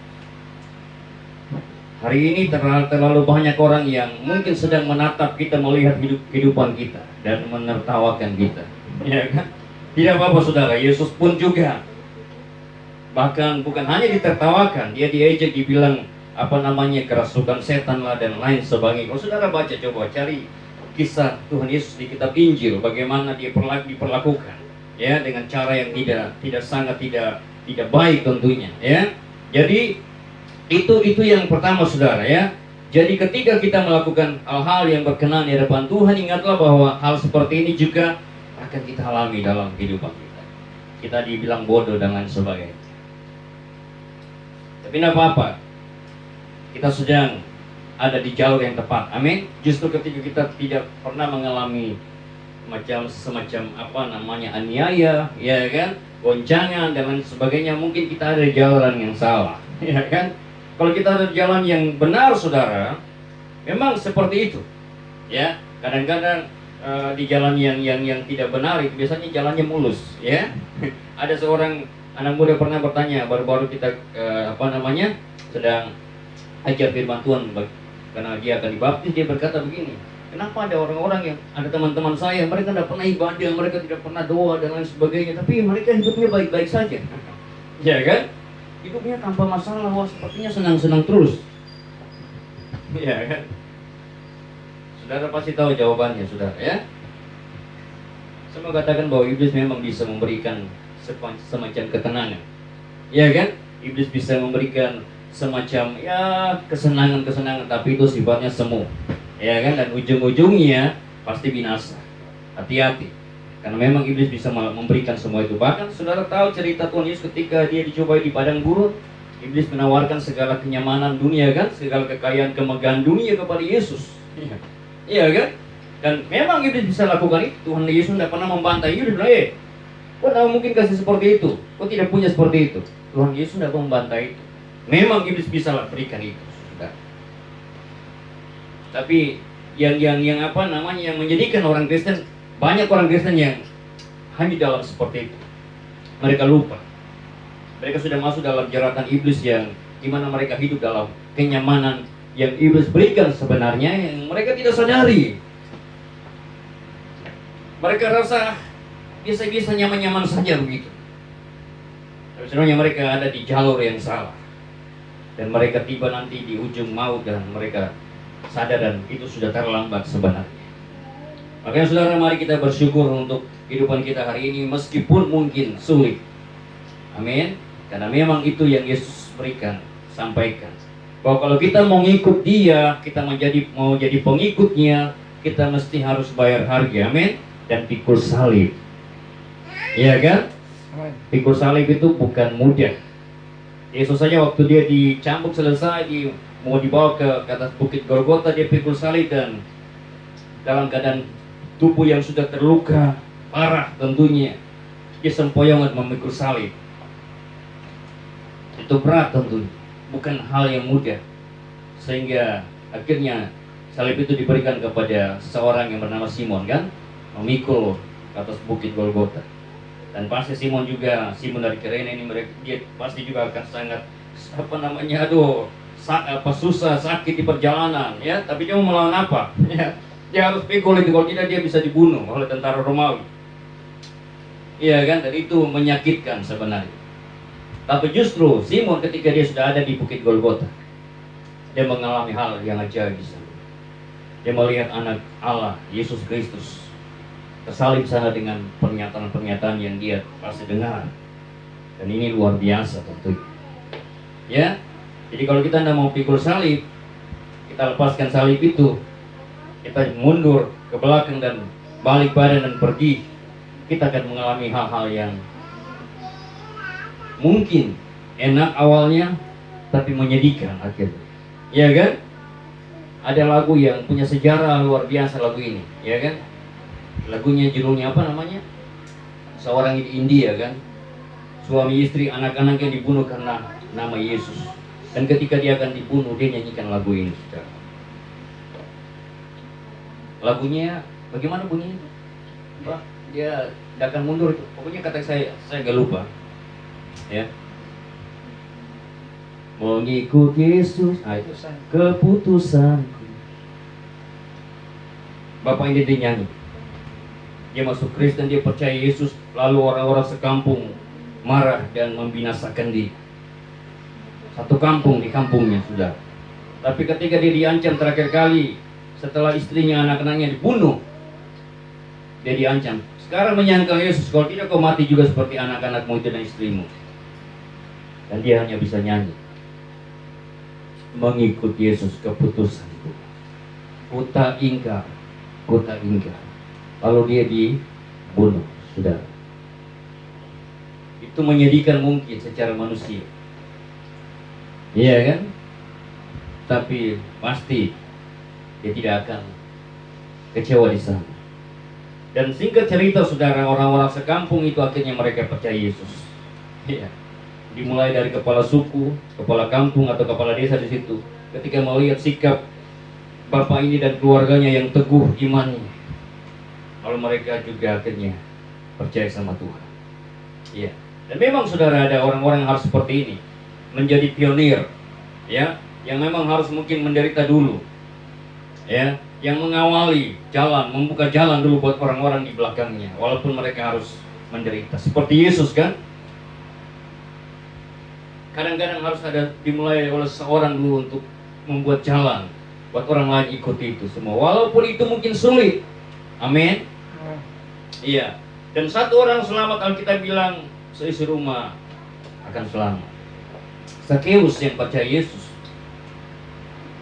Speaker 2: Hari ini terlalu banyak orang yang mungkin sedang menatap kita, melihat kehidupan kita dan menertawakan kita, ya kan? Tidak apa-apa, saudara. Yesus pun juga bahkan bukan hanya ditertawakan, dia diejek, dibilang kerasukan setan lah dan lain sebagainya. Kalau saudara baca, coba cari kisah Tuhan Yesus di kitab Injil, bagaimana dia diperlakukan, ya, dengan cara yang tidak baik tentunya, ya. Jadi itu yang pertama, saudara, ya. Jadi ketika kita melakukan hal-hal yang berkenan di hadapan Tuhan, ingatlah bahwa hal seperti ini juga akan kita alami dalam kehidupan kita. Kita dibilang bodoh dan lain sebagainya. Tapi tidak apa-apa, kita sedang ada di jalur yang tepat. Amin. Justru ketika kita tidak pernah mengalami semacam aniaya, ya kan, goncangan dan lain sebagainya, mungkin kita ada di jalan yang salah, ya kan. Kalau kita ada di jalan yang benar, saudara, memang seperti itu, ya. Kadang-kadang di jalan yang tidak benar itu biasanya jalannya mulus, ya. Ada seorang anak muda pernah bertanya, baru-baru kita sedang ajar firman Tuhan, karena dia akan dibaptis. Dia berkata begini, kenapa ada orang-orang yang, ada teman-teman saya, mereka tidak pernah ibadah, mereka tidak pernah doa dan lain sebagainya, tapi mereka hidupnya baik-baik saja, ya kan? Hidupnya tanpa masalah, wah, sepertinya senang-senang terus, ya kan? Saudara pasti tahu jawabannya, saudara, ya. Saya mau katakan bahwa iblis memang bisa memberikan semacam ketenangan, ya kan? Iblis bisa memberikan semacam, ya, kesenangan, tapi itu sifatnya semu, ya kan? Dan ujung-ujungnya pasti binasa. Hati-hati, karena memang iblis bisa memberikan semua itu. Bahkan saudara tahu cerita Tuhan Yesus ketika dia dicobai di padang gurun. Iblis menawarkan segala kenyamanan dunia, kan, segala kekayaan, kemegahan dunia kepada Yesus, iya kan? Dan memang iblis bisa lakukan itu. Tuhan Yesus tidak pernah membantai iblis, bilang, kau tahu mungkin kasih seperti itu, kau tidak punya seperti itu. Tuhan Yesus tidak membantai itu. Memang iblis bisa berikan itu, saudara. Tapi yang menjadikan orang Kristen, banyak orang Kristen yang hanya dalam seperti itu. Mereka lupa, mereka sudah masuk dalam jeratan iblis, yang dimana mereka hidup dalam kenyamanan yang iblis berikan sebenarnya, yang mereka tidak sadari. Mereka rasa biasa-biasa, nyaman-nyaman saja begitu. Tapi sebenarnya mereka ada di jalur yang salah, dan mereka tiba nanti di ujung maut, dan mereka sadar dan itu sudah terlambat sebenarnya. Makanya saudara, mari kita bersyukur untuk kehidupan kita hari ini, meskipun mungkin sulit. Amin. Karena memang itu yang Yesus berikan, sampaikan, bahwa kalau kita mau ngikut dia, kita mau jadi pengikutnya, kita mesti harus bayar harga. Amin. Dan pikul salib, iya kan? Pikul salib itu bukan mudah. Yesus saja waktu dia dicambuk selesai, mau dibawa ke atas bukit Golgota, dia pikul salib, dan dalam keadaan tubuh yang sudah terluka parah tentunya, dia sempoyongan memikul salib. Itu berat tentunya, bukan hal yang mudah. Sehingga akhirnya salib itu diberikan kepada seseorang yang bernama Simon, kan, memikul ke atas bukit Golgota. Dan pasti Simon dari Kirene ini, dia pasti juga akan sangat susah, sakit di perjalanan, ya. Tapi dia mau melawan apa? Ya, dia harus pikul itu, kalau tidak dia bisa dibunuh oleh tentara Romawi. Iya kan, dan itu menyakitkan sebenarnya. Tapi justru Simon ketika dia sudah ada di bukit Golgota, dia mengalami hal yang ajaib di sana. Dia melihat anak Allah, Yesus Kristus, tersalib sana dengan pernyataan-pernyataan yang dia pasti dengar. Dan ini luar biasa tentunya. Ya, jadi kalau kita tidak mau pikul salib, kita lepaskan salib itu, kita mundur ke belakang dan balik badan dan pergi, kita akan mengalami hal-hal yang mungkin enak awalnya, tapi menyedihkan akhirnya. Ya kan? Ada lagu yang punya sejarah luar biasa lagu ini, ya kan? Lagunya judulnya apa namanya? Seorang di India kan? Suami istri anak-anaknya dibunuh karena nama Yesus. Dan ketika dia akan dibunuh, dia nyanyikan lagu ini. Saudara. Lagunya bagaimana bunyinya? Pak, dia tidak akan mundur. Pokoknya kata saya agak lupa. Ya. Mengikut Yesus, itu keputusanku. Bapak ini dia nyanyi. Dia masuk Kristen, dia percaya Yesus, lalu orang-orang sekampung marah dan membinasakan dia. Satu kampung di kampungnya sudah. Tapi ketika dia diancam terakhir kali, setelah istrinya, anak-anaknya dibunuh, dia diancam. Sekarang menyangkal Yesus, kalau tidak kau mati juga seperti anak-anakmu itu dan istrimu. Dan dia hanya bisa nyanyi. Mengikut Yesus keputusanku. Kuta ingkar. Lalu dia dibunuh, saudara. Itu menyedihkan mungkin secara manusia. Iya kan? Tapi pasti dia tidak akan kecewa di sana. Dan singkat cerita, saudara, orang-orang sekampung itu akhirnya mereka percaya Yesus. Iya. Dimulai dari kepala suku, kepala kampung atau kepala desa di situ. Ketika melihat sikap bapak ini dan keluarganya yang teguh imannya, lalu mereka juga akhirnya percaya sama Tuhan. Iya. Dan memang saudara, ada orang-orang yang harus seperti ini, menjadi pionir, ya, yang memang harus mungkin menderita dulu, ya, yang mengawali jalan, membuka jalan dulu buat orang-orang di belakangnya, walaupun mereka harus menderita. Seperti Yesus kan? Kadang-kadang harus ada dimulai oleh seorang dulu untuk membuat jalan buat orang lain ikuti itu semua, walaupun itu mungkin sulit. Amin. Iya. Dan satu orang selamat, Alkitab bilang seisi rumah akan selamat. Sakeus yang percaya Yesus,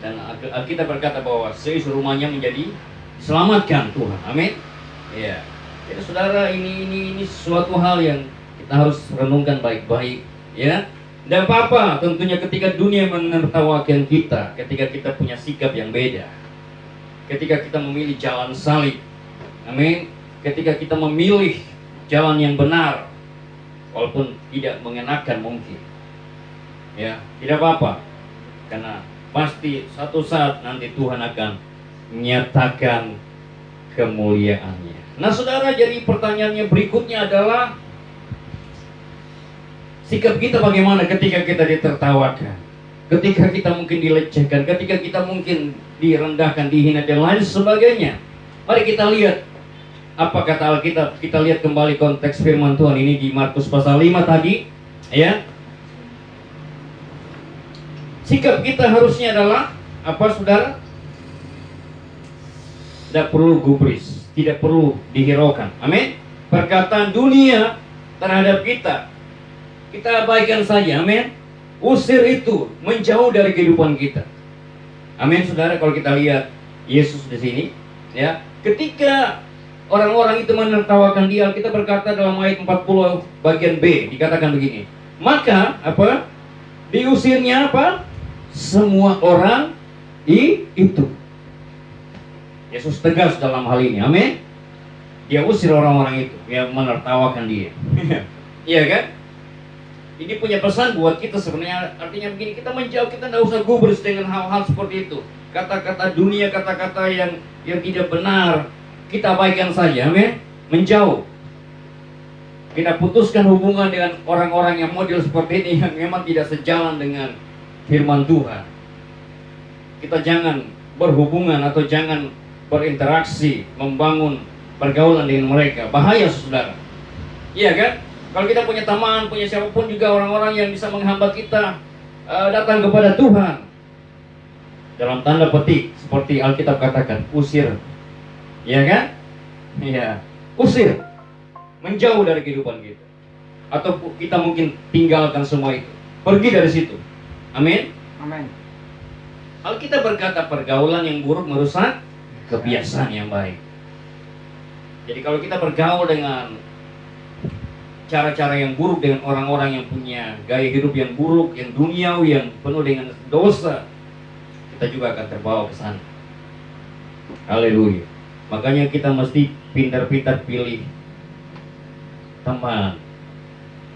Speaker 2: dan Alkitab berkata bahwa seisi rumahnya menjadi diselamatkan Tuhan. Amin. Iya. Jadi saudara, ini suatu hal yang kita harus renungkan baik-baik, ya. Dan apa-apa tentunya ketika dunia menertawakan kita, ketika kita punya sikap yang beda, ketika kita memilih jalan salib, amin, ketika kita memilih jalan yang benar, walaupun tidak mengenakan mungkin, ya, tidak apa-apa, karena pasti satu saat nanti Tuhan akan menyatakan kemuliaannya. Nah saudara, jadi pertanyaannya berikutnya adalah, sikap kita bagaimana ketika kita ditertawakan, ketika kita mungkin dilecehkan, ketika kita mungkin direndahkan, dihina dan lain sebagainya. Mari kita lihat apa kata Alkitab. Kita lihat kembali konteks firman Tuhan ini di Markus pasal 5 tadi, ya. Sikap kita harusnya adalah apa, saudara? Tidak perlu gubris, tidak perlu dihiraukan. Amin. Perkataan dunia terhadap kita abaikan saja, amin. Usir itu, menjauh dari kehidupan kita. Amin, saudara. Kalau kita lihat Yesus di sini, ya, ketika orang-orang itu menertawakan dia, kita berkata dalam ayat 40 bagian B, dikatakan begini. Maka apa? Diusirnya apa? Semua orang itu. Yesus tegas dalam hal ini, amin. Dia usir orang-orang itu yang menertawakan dia. Iya kan? Ini punya pesan buat kita sebenarnya, artinya begini, kita menjauh, kita tidak usah gubris dengan hal-hal seperti itu. Kata-kata dunia, kata-kata yang tidak benar, kita abaikan saja, amin. Menjauh. Kita putuskan hubungan dengan orang-orang yang model seperti ini, yang memang tidak sejalan dengan firman Tuhan. Kita jangan berhubungan atau jangan berinteraksi, membangun pergaulan dengan mereka. Bahaya, saudara. Iya kan? Kalau kita punya teman, punya siapapun juga orang-orang yang bisa menghambat kita datang kepada Tuhan, Dalam tanda petik, seperti Alkitab katakan, usir. Ya kan? Iya, usir. Menjauh dari kehidupan kita. Atau kita mungkin tinggalkan semua itu. Pergi dari situ. Amin.
Speaker 1: Amin.
Speaker 2: Alkitab berkata pergaulan yang buruk merusak kebiasaan yang baik. Jadi kalau kita bergaul dengan cara-cara yang buruk, dengan orang-orang yang punya gaya hidup yang buruk, yang duniawi, yang penuh dengan dosa, kita juga akan terbawa ke sana. Haleluya. Makanya kita mesti pintar-pintar pilih teman,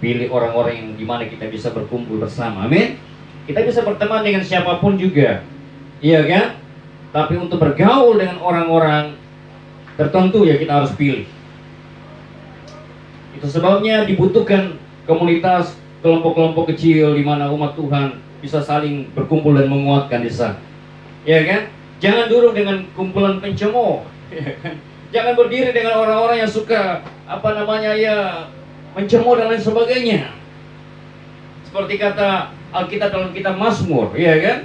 Speaker 2: pilih orang-orang yang dimana kita bisa berkumpul bersama. Amin. Kita bisa berteman dengan siapapun juga, iya kan? Tapi untuk bergaul dengan orang-orang tertentu ya kita harus pilih. Itu sebabnya dibutuhkan komunitas, kelompok-kelompok kecil di mana umat Tuhan bisa saling berkumpul dan menguatkan di sana. Ya kan? Jangan duduk dengan kumpulan pencemooh. Ya kan? Jangan berdiri dengan orang-orang yang suka mencemooh dan lain sebagainya. Seperti kata Alkitab dalam kitab Mazmur, ya kan?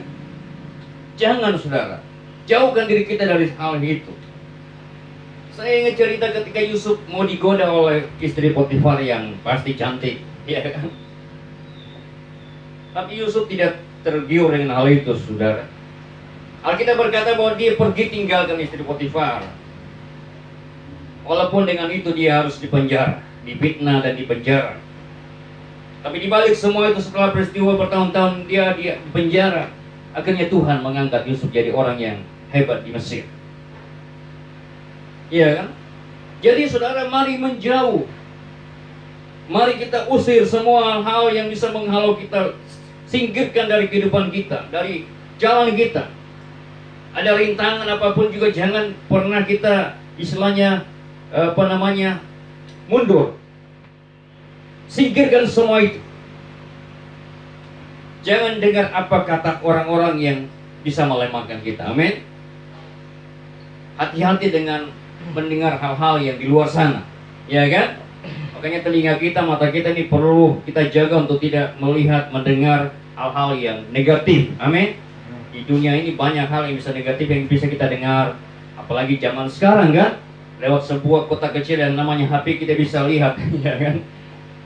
Speaker 2: Jangan saudara, jauhkan diri kita dari hal itu. Saya ingat cerita ketika Yusuf mau digoda oleh istri Potifar yang pasti cantik, ya kan? Tapi Yusuf tidak tergiur dengan hal itu, saudara. Alkitab berkata bahwa dia pergi tinggalkan istri Potifar. Walaupun dengan itu dia harus dipenjara, difitnah dan dipenjara. Tapi dibalik semua itu, setelah peristiwa bertahun-tahun dia dipenjara, akhirnya Tuhan mengangkat Yusuf jadi orang yang hebat di Mesir. Iya kan? Jadi saudara, mari menjauh. Mari kita usir semua hal yang bisa menghalau kita, singkirkan dari kehidupan kita, dari jalan kita. Ada rintangan apapun juga jangan pernah kita istilahnya mundur. Singkirkan semua itu. Jangan dengar apa kata orang-orang yang bisa melemahkan kita. Amin. Hati-hati dengan mendengar hal-hal yang di luar sana, ya kan? Makanya telinga kita, mata kita ini perlu kita jaga untuk tidak melihat, mendengar hal-hal yang negatif. Amin. Di dunia ini banyak hal yang bisa negatif yang bisa kita dengar, apalagi zaman sekarang kan, lewat sebuah kota kecil yang namanya HP kita bisa lihat, ya kan?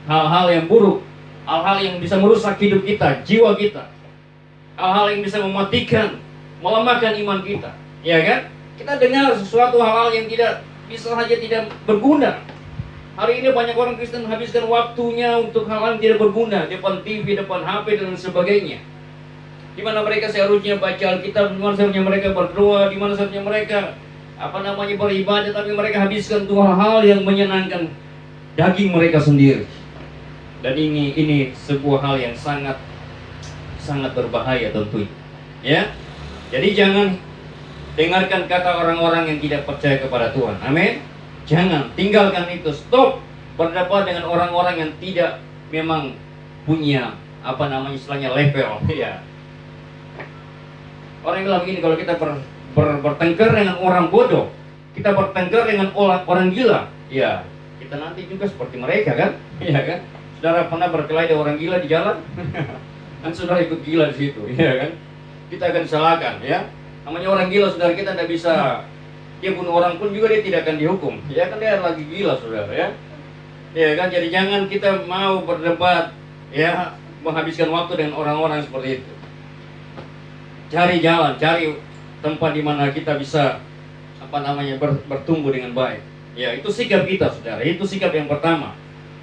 Speaker 2: Hal-hal yang buruk, hal-hal yang bisa merusak hidup kita, jiwa kita, hal-hal yang bisa mematikan, melemahkan iman kita, ya kan? Kita dengar sesuatu hal-hal yang bisa saja tidak berguna. Hari ini banyak orang Kristen menghabiskan waktunya untuk hal-hal yang tidak berguna, depan TV, depan HP dan sebagainya. Di mana mereka seharusnya baca Alkitab, di mana seharusnya mereka berdoa, di mana seharusnya mereka beribadah, tapi mereka habiskan untuk hal-hal yang menyenangkan daging mereka sendiri. Dan ini sebuah hal yang sangat berbahaya tentunya. Ya. Jadi jangan dengarkan kata orang-orang yang tidak percaya kepada Tuhan. Amin. Jangan, tinggalkan itu. Stop berdebat dengan orang-orang yang tidak memang punya istilahnya level. Ya. Orang bilang begini, kalau kita bertengkar dengan orang bodoh, kita bertengkar dengan orang gila, ya kita nanti juga seperti mereka kan? Iya kan? Saudara pernah berkelahi dengan orang gila di jalan? Kan saudara ikut gila di situ, ya kan? Kita akan disalahkan, ya. Namanya orang gila, saudara, kita tidak bisa. Dia bunuh orang pun juga dia tidak akan dihukum. Ya kan, dia lagi gila, saudara, ya. Ya kan, jadi jangan kita mau berdebat, ya, menghabiskan waktu dengan orang-orang seperti itu. Cari jalan, cari tempat di mana kita bisa bertumbuh dengan baik. Ya, itu sikap kita, saudara. Itu sikap yang pertama.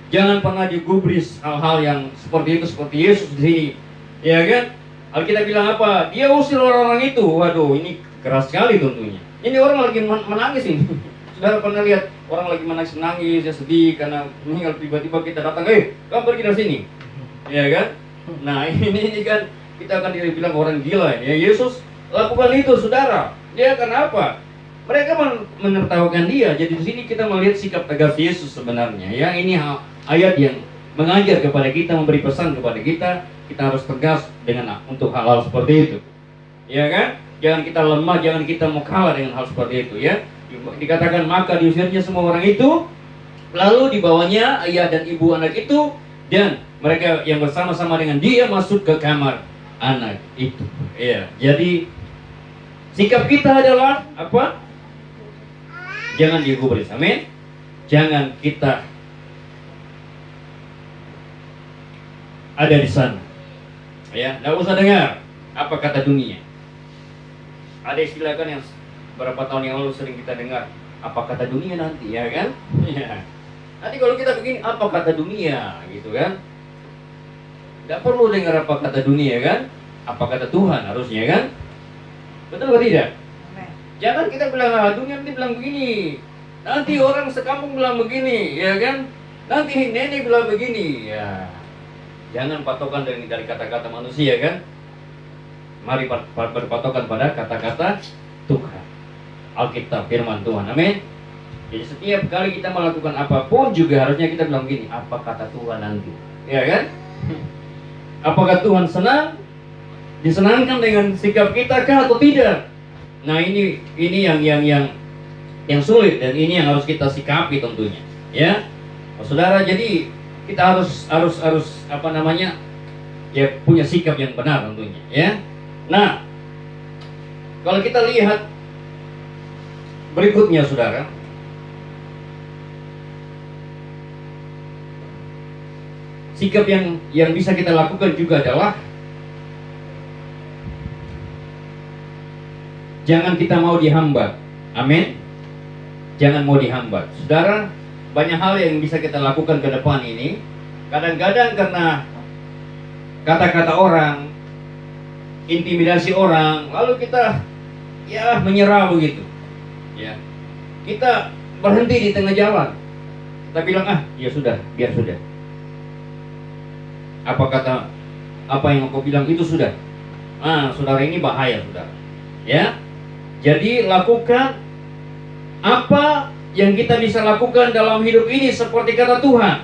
Speaker 2: Jangan pernah digubris hal-hal yang seperti itu, seperti Yesus di sini. Ya kan? Alkitab bilang apa? Dia usir orang-orang itu. Waduh, ini keras sekali tentunya. Ini orang lagi menangis ini. Saudara pernah lihat orang lagi menangis, ya sedih karena meninggal, tiba-tiba kita datang, kamu pergi dari sini. Ya kan? Nah, ini kan kita akan dibilang orang gila. Ya, Yesus lakukan itu, saudara. Dia kenapa? Mereka menertawakan dia. Jadi di sini kita melihat sikap tegas Yesus sebenarnya. Ya, ini ayat yang mengajar kepada kita, memberi pesan kepada kita. Kita harus tegas untuk hal-hal seperti itu. Ya kan? Jangan kita lemah, jangan kita mau kalah dengan hal seperti itu, ya. Dikatakan maka diusirnya semua orang itu, lalu dibawanya ayah dan ibu anak itu, dan mereka yang bersama-sama dengan dia masuk ke kamar anak itu. Ya, jadi Sikap kita adalah apa? Jangan digubris. Amin. Jangan kita ada di sana. Ya, nggak usah dengar apa kata dunia. Ada istilah kan yang berapa tahun yang lalu sering kita dengar, apa kata dunia nanti, ya kan? Ya. Nanti kalau kita begini, apa kata dunia, gitu kan? Nggak perlu dengar apa kata dunia, kan? Apa kata Tuhan harusnya, kan? Betul atau tidak? Jangan kita bilang, dunia nanti bilang begini, nanti orang sekampung bilang begini, ya kan? Nanti nenek bilang begini, ya. Jangan patokan dari kata-kata manusia, kan? Mari berpatokan pada kata-kata Tuhan, Alkitab, firman Tuhan. Amin. Jadi setiap kali kita melakukan apapun juga harusnya kita bilang begini, apa kata Tuhan nanti, ya kan? Apakah Tuhan senang? Disenangkan dengan sikap kita kah atau tidak? Nah, ini yang sulit, dan ini yang harus kita sikapi tentunya, ya. Saudara, jadi kita harus apa namanya, ya, punya sikap yang benar tentunya, ya. Nah, kalau kita lihat berikutnya, saudara, sikap yang bisa kita lakukan juga adalah jangan kita mau dihambat. Amin. Jangan mau dihambat. Saudara, banyak hal yang bisa kita lakukan ke depan ini. Kadang-kadang karena kata-kata orang, intimidasi orang, lalu kita ya menyerah begitu. Ya. Kita berhenti di tengah jalan. Kita bilang, ya sudah, biar sudah. Apa yang aku bilang itu sudah. Saudara, ini bahaya, saudara. Ya. Jadi lakukan apa yang kita bisa lakukan dalam hidup ini seperti kata Tuhan.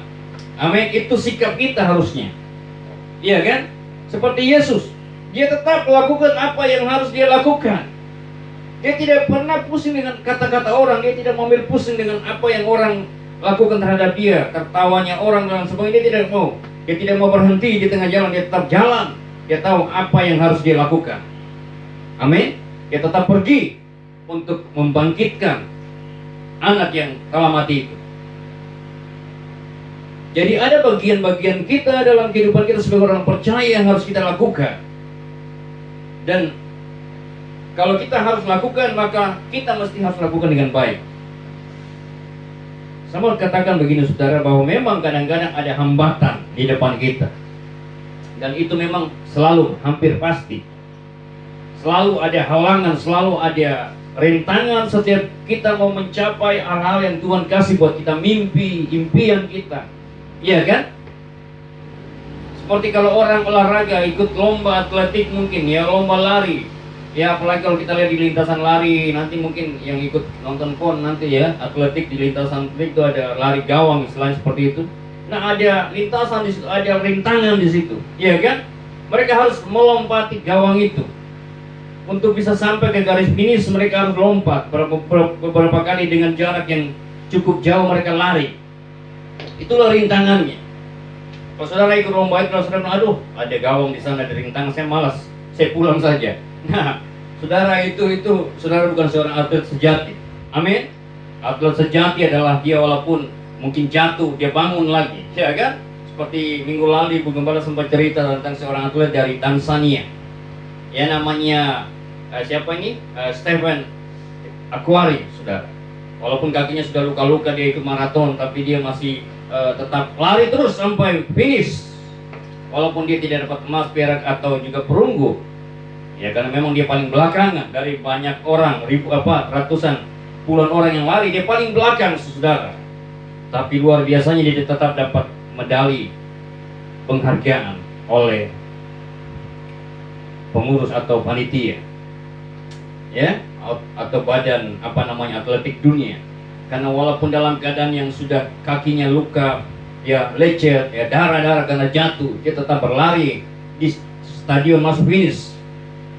Speaker 2: Amin. Itu sikap kita harusnya. Iya kan? Seperti Yesus, dia tetap melakukan apa yang harus dia lakukan. Dia tidak pernah pusing dengan kata-kata orang. Dia tidak mau pusing dengan apa yang orang lakukan terhadap dia, tertawanya orang dan sebagainya. Dia tidak mau. Dia tidak mau berhenti di tengah jalan. Dia tetap jalan. Dia tahu apa yang harus dia lakukan. Amin. Dia tetap pergi untuk membangkitkan anak yang telah mati itu. Jadi ada bagian-bagian kita dalam kehidupan kita sebagai orang percaya yang harus kita lakukan. Dan kalau kita harus lakukan, maka kita mesti harus lakukan dengan baik. Saya mau katakan begini, saudara, bahwa memang kadang-kadang ada hambatan di depan kita. Dan itu memang selalu, hampir pasti. Selalu ada halangan, selalu ada rintangan setiap kita mau mencapai hal-hal yang Tuhan kasih buat kita, mimpi, impian kita. Iya kan? Seperti kalau orang olahraga, ikut lomba atletik mungkin, ya, lomba lari. Ya, apalagi kalau kita lihat di lintasan lari, nanti mungkin yang ikut nonton pon nanti ya, atletik di lintasan atletik itu ada lari gawang, istilahnya seperti itu. Nah, ada lintasan di situ, ada rintangan di situ. Iya kan? Mereka harus melompati gawang itu. Untuk bisa sampai ke garis finish, mereka harus lompat beberapa kali dengan jarak yang cukup jauh mereka lari. Itulah rintangannya. Kalau saudara ikut lomba itu, kalau saudara bilang, aduh, ada gawang di sana, ada rintangan, saya malas, saya pulang saja. Nah, saudara, itu saudara bukan seorang atlet sejati. Amin. Atlet sejati adalah dia walaupun mungkin jatuh, dia bangun lagi, ya kan? Seperti minggu lalu Ibu Gembala sempat cerita tentang seorang atlet dari Tanzania. Ya, namanya siapa ini? Stephen Akhwari, saudara. Walaupun kakinya sudah luka-luka, dia ikut maraton, tapi dia masih tetap lari terus sampai finish. Walaupun dia tidak dapat emas, perak atau juga perunggu. Ya, karena memang dia paling belakangan dari banyak orang, ratusan, puluhan orang yang lari, dia paling belakang, saudara. Tapi luar biasanya dia tetap dapat medali penghargaan oleh pengurus atau panitia, ya, atau badan atletik dunia. Karena walaupun dalam keadaan yang sudah kakinya luka, ya, lecet, ya, darah-darah karena jatuh, dia tetap berlari di stadion masuk finish.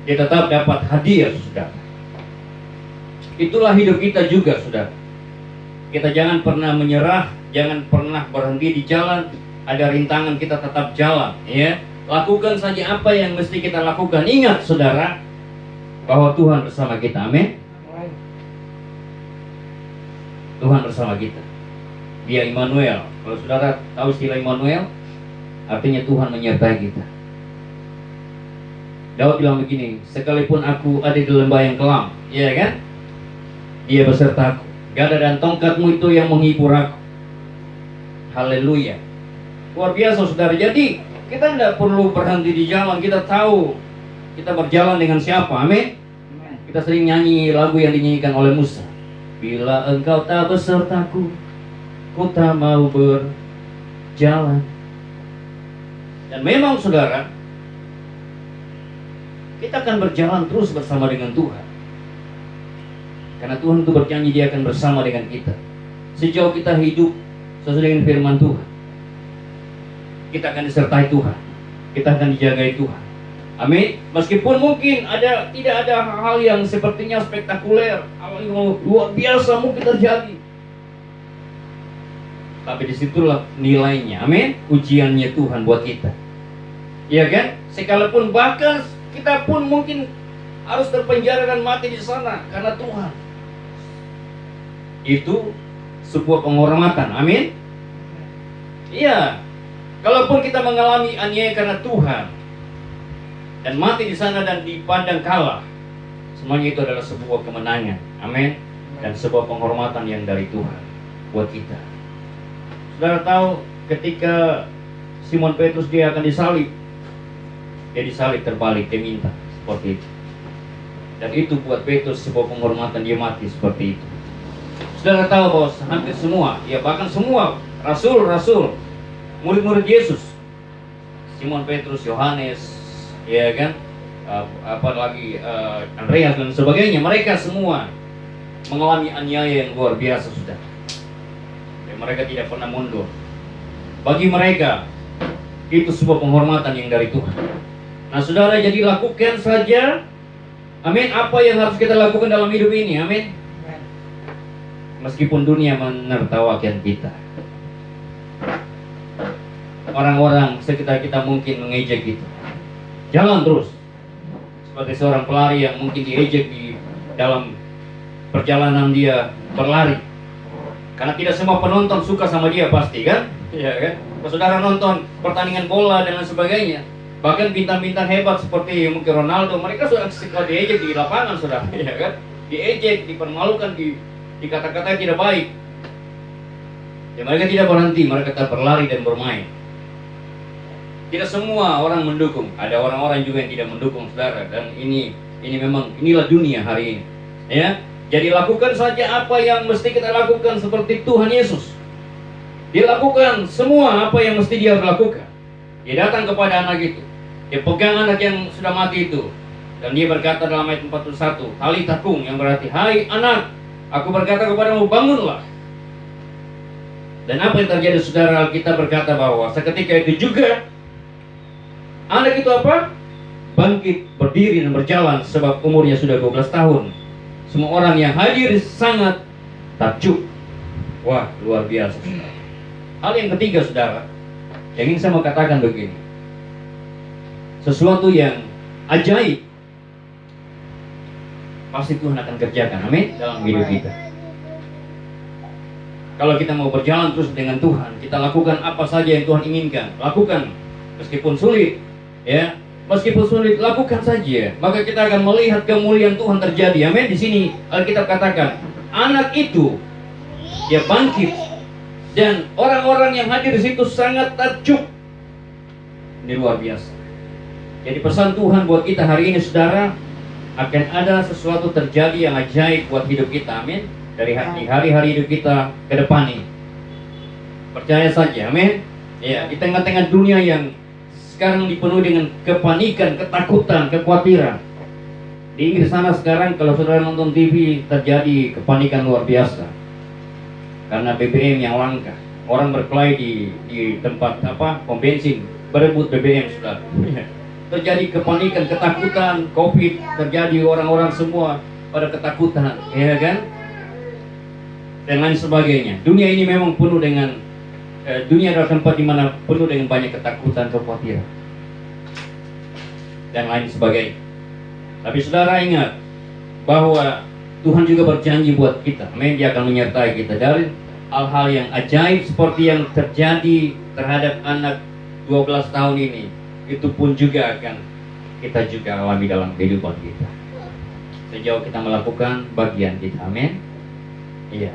Speaker 2: Dia tetap dapat hadiah, saudara. Itulah hidup kita juga, saudara. Kita jangan pernah menyerah, jangan pernah berhenti di jalan. Ada rintangan, kita tetap jalan, ya. Lakukan saja apa yang mesti kita lakukan. Ingat, saudara, bahwa Tuhan bersama kita. Amin. Tuhan bersama kita. Dia Immanuel. Kalau saudara tahu istilah Immanuel, artinya Tuhan menyertai kita. Daud bilang begini, sekalipun aku ada di lembah yang kelam, ya kan? Dia besertaku. Gada dan tongkatmu itu yang menghibur aku. Haleluya. Luar biasa saudara. Jadi kita tidak perlu berhenti di jalan. Kita tahu kita berjalan dengan siapa. Amin. Kita sering nyanyi lagu yang dinyanyikan oleh Musa. Bila engkau tak besertaku, ku tak mau berjalan. Dan memang saudara, kita akan berjalan terus bersama dengan Tuhan. Karena Tuhan itu berjanji Dia akan bersama dengan kita. Sejauh kita hidup sesuai dengan firman Tuhan, kita akan disertai Tuhan. Kita akan dijagai Tuhan. Amin. Meskipun mungkin tidak ada hal yang sepertinya spektakuler, hal yang luar biasa mungkin terjadi, tapi disitulah nilainya. Amin. Ujiannya Tuhan buat kita. Iya kan? Sekalipun bahkan kita pun mungkin harus terpenjara dan mati di sana karena Tuhan. Itu sebuah penghormatan. Amin. Iya. Kalaupun kita mengalami aniaya karena Tuhan dan mati di sana dan dipandang kalah, semuanya itu adalah sebuah kemenangan. Amin. Dan sebuah penghormatan yang dari Tuhan buat kita. Saudara tahu ketika Simon Petrus dia akan disalib, dia disalib terbalik, dia minta seperti itu. Dan itu buat Petrus sebuah penghormatan, dia mati seperti itu. Saudara tahu bahwa hampir semua, ya bahkan semua rasul-rasul, murid-murid Yesus, Simon Petrus, Yohanes, ya kan, apalagi Andreas dan sebagainya, mereka semua mengalami aniaya yang luar biasa sudah. Dan mereka tidak pernah mundur. Bagi mereka itu sebuah penghormatan yang dari Tuhan. Nah saudara, jadi lakukan saja, amin, apa yang harus kita lakukan dalam hidup ini. Amin. Meskipun dunia menertawakan kita, orang-orang sekitar kita mungkin mengejek kita, jalan terus seperti seorang pelari yang mungkin diejek di dalam perjalanan dia berlari. Karena tidak semua penonton suka sama dia pasti kan? Iya kan? Kalau saudara nonton pertandingan bola dan lain sebagainya, bahkan bintang-bintang hebat seperti mungkin Ronaldo, mereka sudah diejek di lapangan, saudara, ya kan? Diejek, dipermalukan, dikata-katai tidak baik. Ya mereka tidak berhenti, mereka tetap berlari dan bermain. Tidak semua orang mendukung, ada orang-orang juga yang tidak mendukung, saudara. Dan inilah dunia hari ini. Ya, jadi lakukan saja apa yang mesti kita lakukan seperti Tuhan Yesus. Dia lakukan semua apa yang mesti dia lakukan. Dia datang kepada anak itu, dia pegang anak yang sudah mati itu, dan dia berkata dalam ayat 41, Talita kum, yang berarti, hai anak, aku berkata kepadamu, bangunlah. Dan apa yang terjadi, saudara? Kita berkata bahwa seketika itu juga anak itu apa? Bangkit, berdiri dan berjalan, sebab umurnya sudah 12 tahun. Semua orang yang hadir sangat takjub. Wah, luar biasa. Hal yang ketiga, saudara, yang ingin saya mau katakan begini. Sesuatu yang ajaib pasti Tuhan akan kerjakan, amin, dalam hidup kita. Kalau kita mau berjalan terus dengan Tuhan, kita lakukan apa saja yang Tuhan inginkan, lakukan. Meskipun sulit, ya, meskipun sulit, lakukan saja. Maka kita akan melihat kemuliaan Tuhan terjadi. Amin. Di sini Alkitab katakan, anak itu dia bangkit dan orang-orang yang hadir di situ sangat takjub. Ini luar biasa. Jadi pesan Tuhan buat kita hari ini, saudara, akan ada sesuatu terjadi yang ajaib buat hidup kita. Amin. Dari hari-hari hidup kita ke depan ini. Percaya saja, amin. Ya, di tengah-tengah dunia yang sekarang dipenuhi dengan kepanikan, ketakutan, kekhawatiran. Di Inggris sana sekarang kalau saudara nonton TV terjadi kepanikan luar biasa. Karena BBM yang langka. Orang berkelahi di tempat pom bensin, berebut BBM, saudara. Terjadi kepanikan, ketakutan, Covid terjadi, orang-orang semua pada ketakutan, ya kan? Dan lain sebagainya. Dunia ini memang penuh dengan dunia adalah tempat di mana penuh dengan banyak ketakutan, kekhawatiran, dan lain sebagainya. Tapi saudara ingat bahwa Tuhan juga berjanji buat kita. Amin. Dia akan menyertai kita dari hal-hal yang ajaib seperti yang terjadi terhadap anak 12 tahun ini. Itu pun juga akan kita juga alami dalam kehidupan kita. Sejauh kita melakukan bagian kita. Amin. Iya.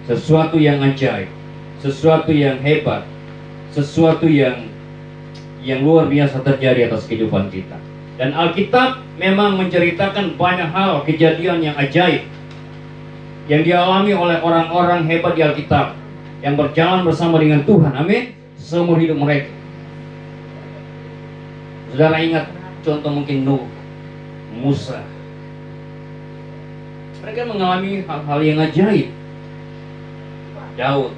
Speaker 2: Sesuatu yang ajaib, sesuatu yang hebat, sesuatu yang luar biasa terjadi atas kehidupan kita. Dan Alkitab memang menceritakan banyak hal kejadian yang ajaib yang dialami oleh orang-orang hebat di Alkitab yang berjalan bersama dengan Tuhan. Amin. Seumur hidup mereka. Saudara ingat contoh mungkin Nuh, Musa. Mereka mengalami hal-hal yang ajaib. Daud,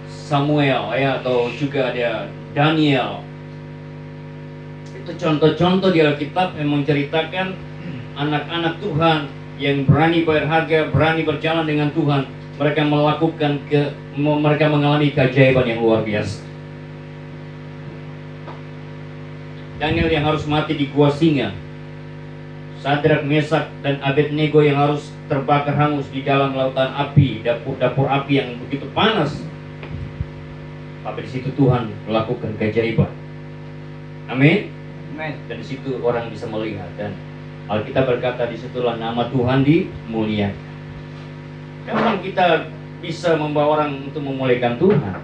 Speaker 2: Samuel, ya, atau juga ada Daniel. Itu contoh-contoh di Alkitab yang menceritakan anak-anak Tuhan yang berani bayar harga, berani berjalan dengan Tuhan. Mereka mereka mengalami keajaiban yang luar biasa. Daniel yang harus mati di gua singa, Sadrak, Mesak, dan Abednego yang harus terbakar hangus di dalam lautan api, dapur api yang begitu panas. Tapi di situ Tuhan melakukan keajaiban. Amin. Dan di situ orang bisa melihat, dan Alkitab berkata disitulah nama Tuhan dimuliakan. Memang kita bisa membawa orang untuk memuliakan Tuhan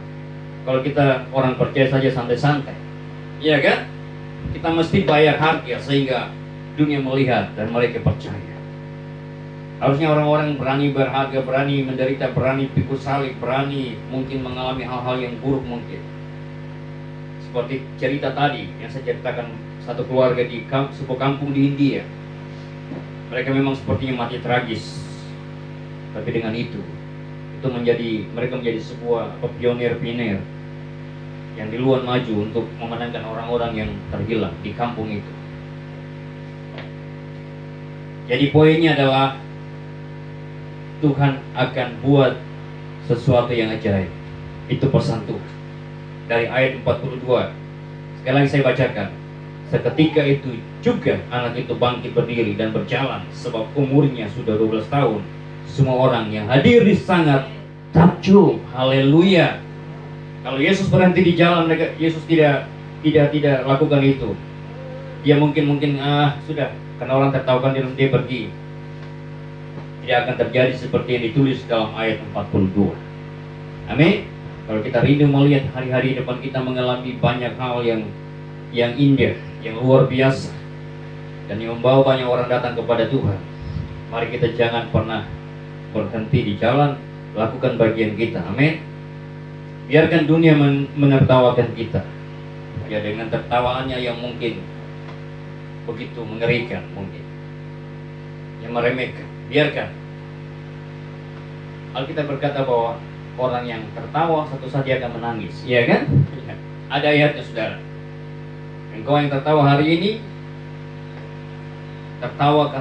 Speaker 2: kalau kita orang percaya saja santai-santai, iya kan? Kita mesti bayar harga sehingga dunia melihat dan mereka percaya. Harusnya orang-orang berani berharga, berani menderita, berani pikul salib, berani mungkin mengalami hal-hal yang buruk mungkin. Seperti cerita tadi yang saya ceritakan, satu keluarga di sebuah kampung di India. Mereka memang sepertinya mati tragis. Tapi dengan itu mereka menjadi sebuah pionir-pionir yang duluan maju untuk memenangkan orang-orang yang terhilang di kampung itu. Jadi poinnya adalah Tuhan akan buat sesuatu yang ajaib. Itu pesan Tuhan dari ayat 42. Sekali lagi saya bacakan. Seketika itu juga anak itu bangkit berdiri dan berjalan, sebab umurnya sudah 12 tahun. Semua orang yang hadir sangat takjub. Haleluya. Kalau Yesus berhenti di jalan, Yesus tidak lakukan itu. Dia mungkin sudah, karena orang tertawakan dia pergi. Tidak akan terjadi seperti yang ditulis dalam ayat 42. Amin. Kalau kita rindu melihat hari-hari depan kita mengalami banyak hal yang indah, yang luar biasa, dan yang membawa banyak orang datang kepada Tuhan, mari kita jangan pernah berhenti di jalan, lakukan bagian kita. Amin. Biarkan dunia menertawakan kita, ya, dengan tertawaannya yang mungkin begitu mengerikan, mungkin yang meremehkan. Biarkan. Alkitab berkata bahwa orang yang tertawa satu saat dia akan menangis, iya kan? Ada ayatnya, saudara. Engkau yang tertawa hari ini, tertawa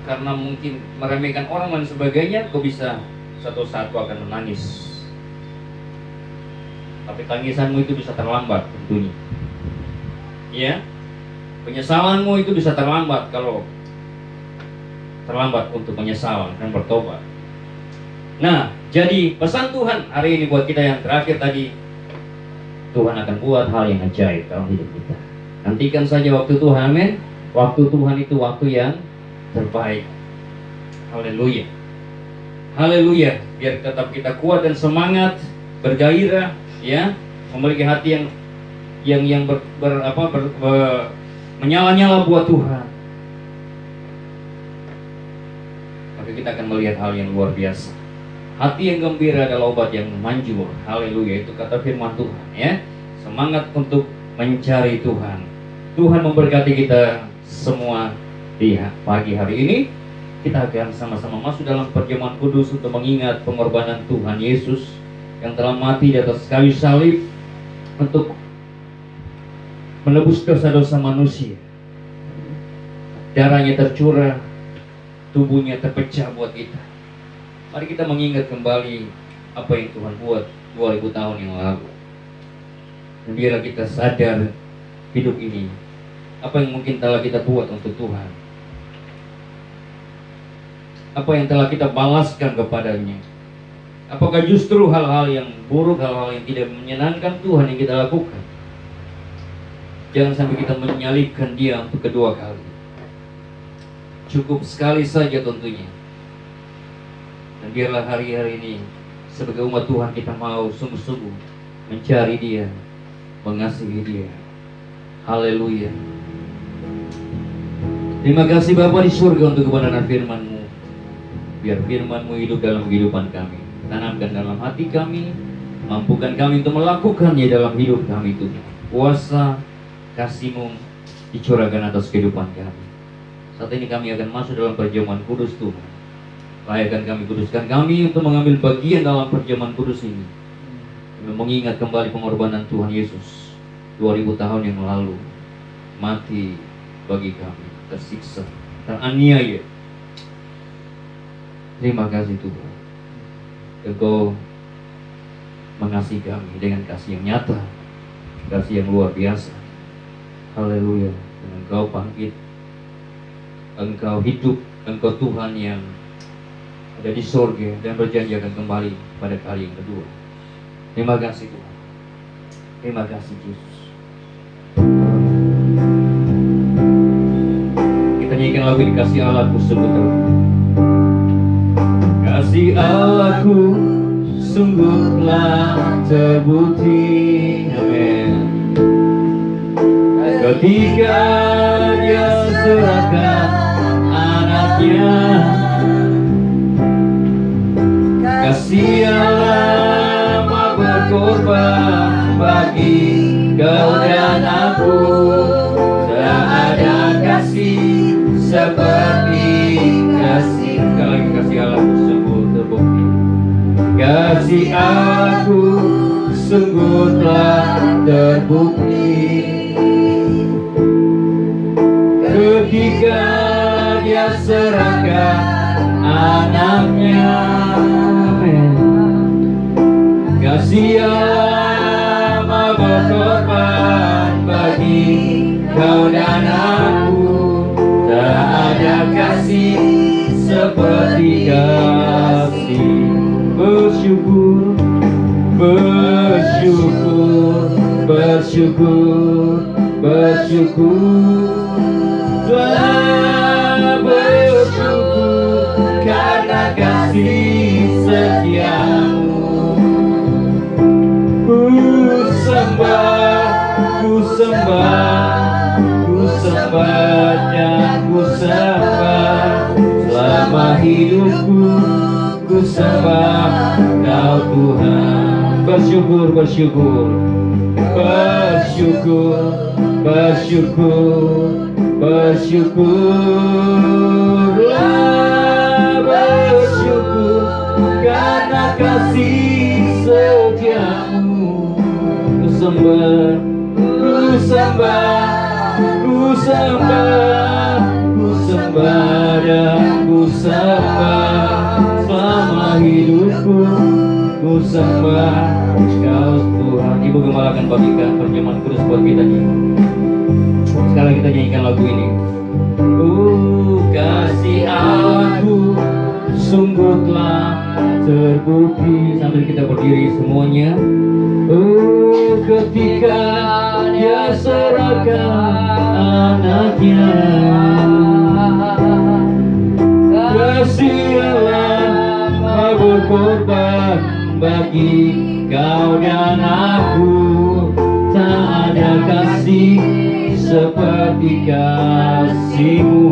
Speaker 2: karena mungkin meremehkan orang dan sebagainya, kau bisa satu saat kau akan menangis. Tapi tangisanmu itu bisa terlambat tentunya. Ya, penyesalanmu itu bisa terlambat kalau terlambat untuk menyesal dan bertobat. Nah, jadi pesan Tuhan hari ini buat kita yang terakhir tadi, Tuhan akan buat hal yang ajaib dalam hidup kita. Nantikan saja waktu Tuhan, amin. Waktu Tuhan itu waktu yang terbaik. Haleluya. Haleluya. Biar tetap kita kuat dan semangat, bergairah, ya, memiliki hati yang menyala-nyala buat Tuhan. Maka kita akan melihat hal yang luar biasa. Hati yang gembira adalah obat yang manjur. Haleluya. Itu kata firman Tuhan, ya. Semangat untuk mencari Tuhan. Tuhan memberkati kita semua di pagi hari ini. Kita akan sama-sama masuk dalam perjamuan kudus untuk mengingat pengorbanan Tuhan Yesus yang telah mati di atas kayu salib untuk menebus dosa-dosa manusia. Darahnya tercurah, tubuhnya terpecah buat kita. Mari kita mengingat kembali apa yang Tuhan buat 2000 tahun yang lalu. Dan biarlah kita sadar hidup ini Apa yang mungkin telah kita buat untuk Tuhan? Apa yang telah kita balaskan kepadanya? Apakah justru hal-hal yang buruk, hal-hal yang tidak menyenangkan Tuhan yang kita lakukan? Jangan sampai kita menyalibkan Dia untuk kedua kali. Cukup sekali saja tentunya. Dan biarlah hari-hari ini sebagai umat Tuhan kita mau sungguh-sungguh mencari Dia, mengasihi Dia. Haleluya. Terima kasih Bapa di surga untuk kebenaran firman-Mu. Biar firman-Mu hidup dalam kehidupan kami. Tanamkan dalam hati kami. Mampukan kami untuk melakukannya dalam hidup kami Tuhan. Kuasa kasih-Mu dicurahkan atas kehidupan kami. Saat ini kami akan masuk dalam perjamuan kudus Tuhan. Layakkan kami, kuduskan kami untuk mengambil bagian dalam perjamuan kudus ini. Kami mengingat kembali pengorbanan Tuhan Yesus 2000 tahun yang lalu. Mati bagi kami, tersiksa, teraniaya. Terima kasih Tuhan. Engkau mengasihi kami dengan kasih yang nyata, kasih yang luar biasa. Haleluya. Dan Engkau bangkit, Engkau hidup, Engkau Tuhan yang ada di surga dan berjanji akan kembali pada kali yang kedua. Terima kasih Tuhan. Terima kasih Yesus. Kita nyanyikan lagu ini, kasih Allahku sungguh terbukti. Kasih Allahku sungguhlah terbukti. Amin. Ketika Dia serahkan anaknya, kasih Allah mau berkorban bagi kau dan aku. Tak ada kasih seperti kasih. Sekali kasih Allah sungguh terbukti. Kasih aku sungguh telah terbukti. Ketika Dia serahkan anaknya, kasih Allah mau berkorban bagi kau dan aku. Tak ada kasih seperti kasih. Bersyukur, bersyukur, bersyukur, bersyukur. Telah bersyukur karena kasih setiamu. Ku sembah, ku sembah, ku sembah dan ku sembah. Selama hidupku ku sembah Kau Tuhan. Bersyukur, bersyukur, bersyukur, bersyukur, bersyukurlah, bersyukur karena kasih setiamu. Ku sembah, ku sembah, ku sembah, ku sembah dan ku sembah. Selama hidupku ku sembah Kau Tuhan. Ibu gembalakan bagikan perjamuan kudus buat kita nih. Sekarang kita nyanyikan lagu ini. Kasih Allahku sungguh telah terbukti. Sambil kita berdiri semuanya. Ketika Dia serahkan anaknya, kasih Allah mau berkorban bagi kau dan aku. Tak ada kasih seperti kasih-Mu.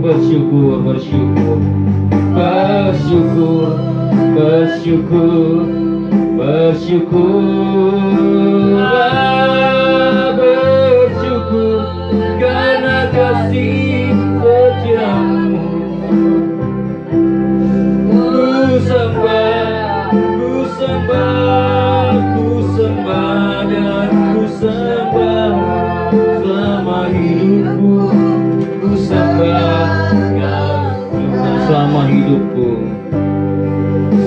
Speaker 2: Bersyukur, bersyukur, bersyukur, bersyukur, bersyukurlah, bersyukur karena kasih setiamu. Ku sembah, ku sembah, ku sembah dan ku sembah. Selama hidupku ku sembah Kau Tuhan. Selama hidupku,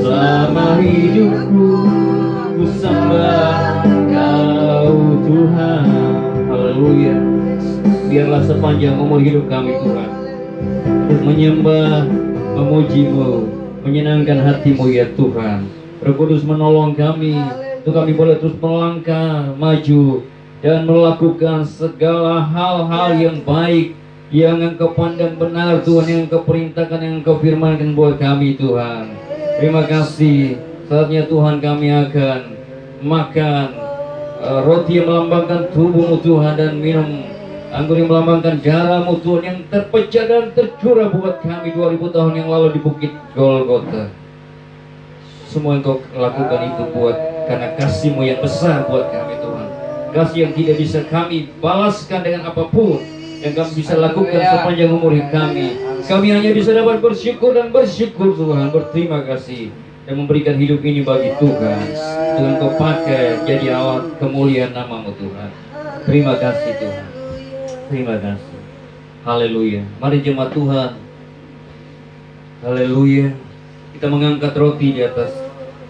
Speaker 2: selama hidupku ku sembah Kau Tuhan. Haleluya. biarlah sepanjang umur hidup kami Tuhan terus menyembah, memuji-Mu, menyenangkan hati-Mu ya Tuhan. Roh Kudus menolong kami untuk kami boleh terus melangkah maju dan melakukan segala hal-hal yang baik yang Engkau pandang benar Tuhan, yang Engkau perintahkan, yang Engkau firmankan buat kami Tuhan. Terima kasih. Saatnya Tuhan kami akan makan roti yang melambangkan tubuh-Mu Tuhan, dan minum anggur yang melambangkan darah-Mu Tuhan, yang terpecah dan tercurah buat kami 2000 tahun yang lalu di Bukit Golgota. Semua yang Kau lakukan itu buat karena kasih-Mu yang besar buat kami Tuhan. Kasih yang tidak bisa kami balaskan dengan apapun, yang kami bisa lakukan sepanjang umur kami. Kami hanya bisa dapat bersyukur dan bersyukur Tuhan, berterima kasih, dan memberikan hidup ini bagi Tuhan. Tuhan Kau pakai jadi alat kemuliaan nama-Mu Tuhan. Terima kasih Tuhan. Terima kasih. Haleluya. Mari jemaat Tuhan. Haleluya. Kita mengangkat roti di atas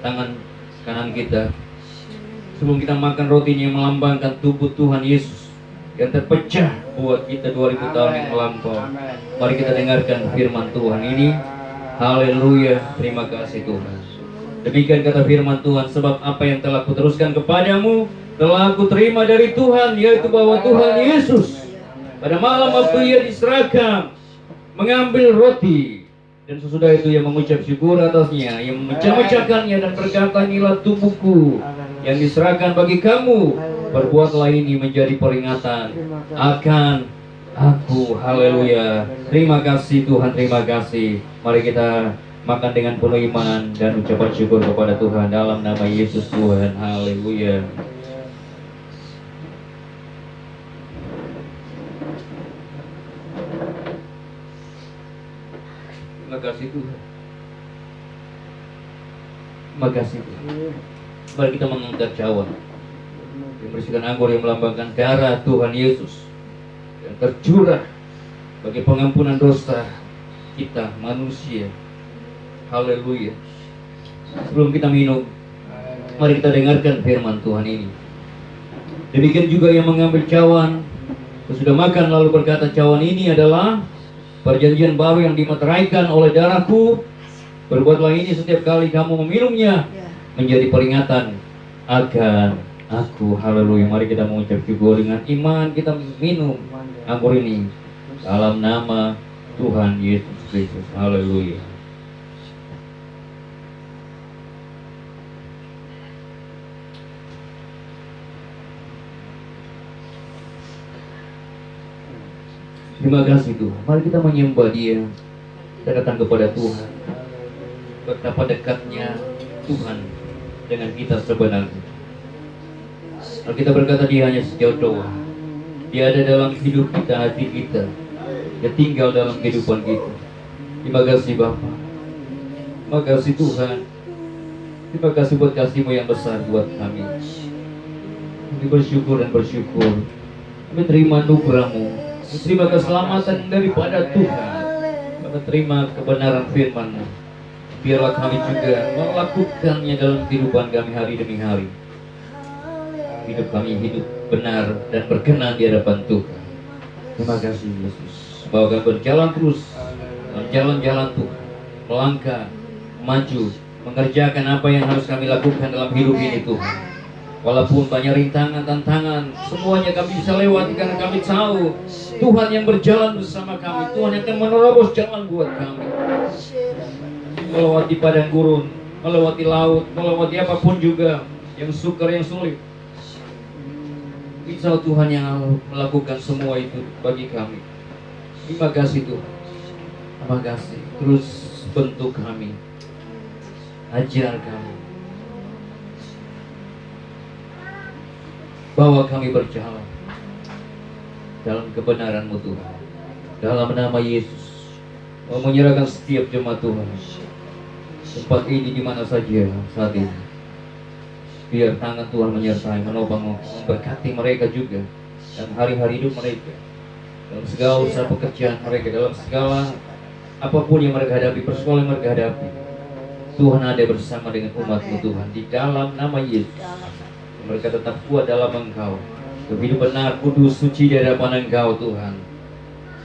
Speaker 2: tangan kanan kita. Sebelum kita makan roti ini yang melambangkan tubuh Tuhan Yesus yang terpecah buat kita 2000 tahun yang melampau. Mari kita dengarkan firman Tuhan ini. Haleluya. Terima kasih Tuhan. Demikian kata firman Tuhan, sebab apa yang telah kuteruskan kepadamu telah aku terima dari Tuhan, yaitu bahwa Tuhan Yesus pada malam waktu Ia diserahkan mengambil roti, dan sesudah itu Ia mengucap syukur atasnya, Ia memecah-mecahkannya dan berkata, inilah tubuhku yang diserahkan bagi kamu, perbuatlah ini menjadi peringatan akan aku. Haleluya. Terima kasih Tuhan, terima kasih. Mari kita makan dengan penuh iman dan ucapan syukur kepada Tuhan dalam nama Yesus Tuhan. Haleluya. Terima kasih Tuhan. Terima kasih Tuhan. Mari kita mengangkat cawan yang berisikan anggur yang melambangkan darah Tuhan Yesus yang tercurah bagi pengampunan dosa kita manusia. Haleluya. Sebelum kita minum, mari kita dengarkan firman Tuhan ini. Demikian juga yang mengambil cawan sesudah makan lalu berkata, cawan ini adalah perjanjian baru yang dimeteraikan oleh darahku. Berbuatlah ini setiap kali kamu meminumnya menjadi peringatan akan aku. Haleluya. Mari kita mengucap syukur dengan iman, kita minum anggur ini dalam nama Tuhan Yesus Kristus. Haleluya. Terima kasih Tuhan. Mari kita menyembah Dia. Kita datang kepada Tuhan. Betapa dekatnya Tuhan dengan kita sebenarnya. Kalau kita berkata Dia hanya sejauh doa, Dia ada dalam hidup kita, hati kita. Dia tinggal dalam kehidupan kita. Terima kasih Bapa. Terima kasih Tuhan. Terima kasih buat kasih-Mu yang besar buat kami. Kami bersyukur dan bersyukur. Kami terima anugerah-Mu. Terima keselamatan daripada Tuhan. Kami terima kebenaran firman-Mu. Biarlah kami juga melakukannya dalam kehidupan kami hari demi hari. Hidup kami hidup benar dan berkenan di hadapan Tuhan. Terima kasih Yesus. Bahwa kami berjalan terus dalam jalan-jalan Tuhan, melangkah, maju, mengerjakan apa yang harus kami lakukan dalam hidup ini Tuhan. Walaupun banyak rintangan, tantangan, semuanya kami bisa lewati karena kami tahu Tuhan yang berjalan bersama kami. Tuhan yang akan menerobos jalan buat kami. Melewati padang gurun, melewati laut, melewati apapun juga yang sukar, yang sulit. Insya Allah Tuhan yang melakukan semua itu bagi kami. Terima kasih Tuhan. Terima kasih. Terus bentuk kami, ajar kami, bawa kami berjalan dalam kebenaran-Mu Tuhan. Dalam nama Yesus, mau menyerahkan setiap jemaat Tuhan tempat ini di mana saja saat ini. Biar tangan Tuhan menyertai, menopang, memberkati mereka juga dalam hari-hari hidup mereka, dalam segala usaha pekerjaan mereka, dalam segala apapun yang mereka hadapi, persoalan yang mereka hadapi. Tuhan ada bersama dengan umat-Mu Tuhan. Di dalam nama Yesus, mereka tetap kuat dalam Engkau. Untuk hidup benar, kudus, suci di hadapan Engkau Tuhan.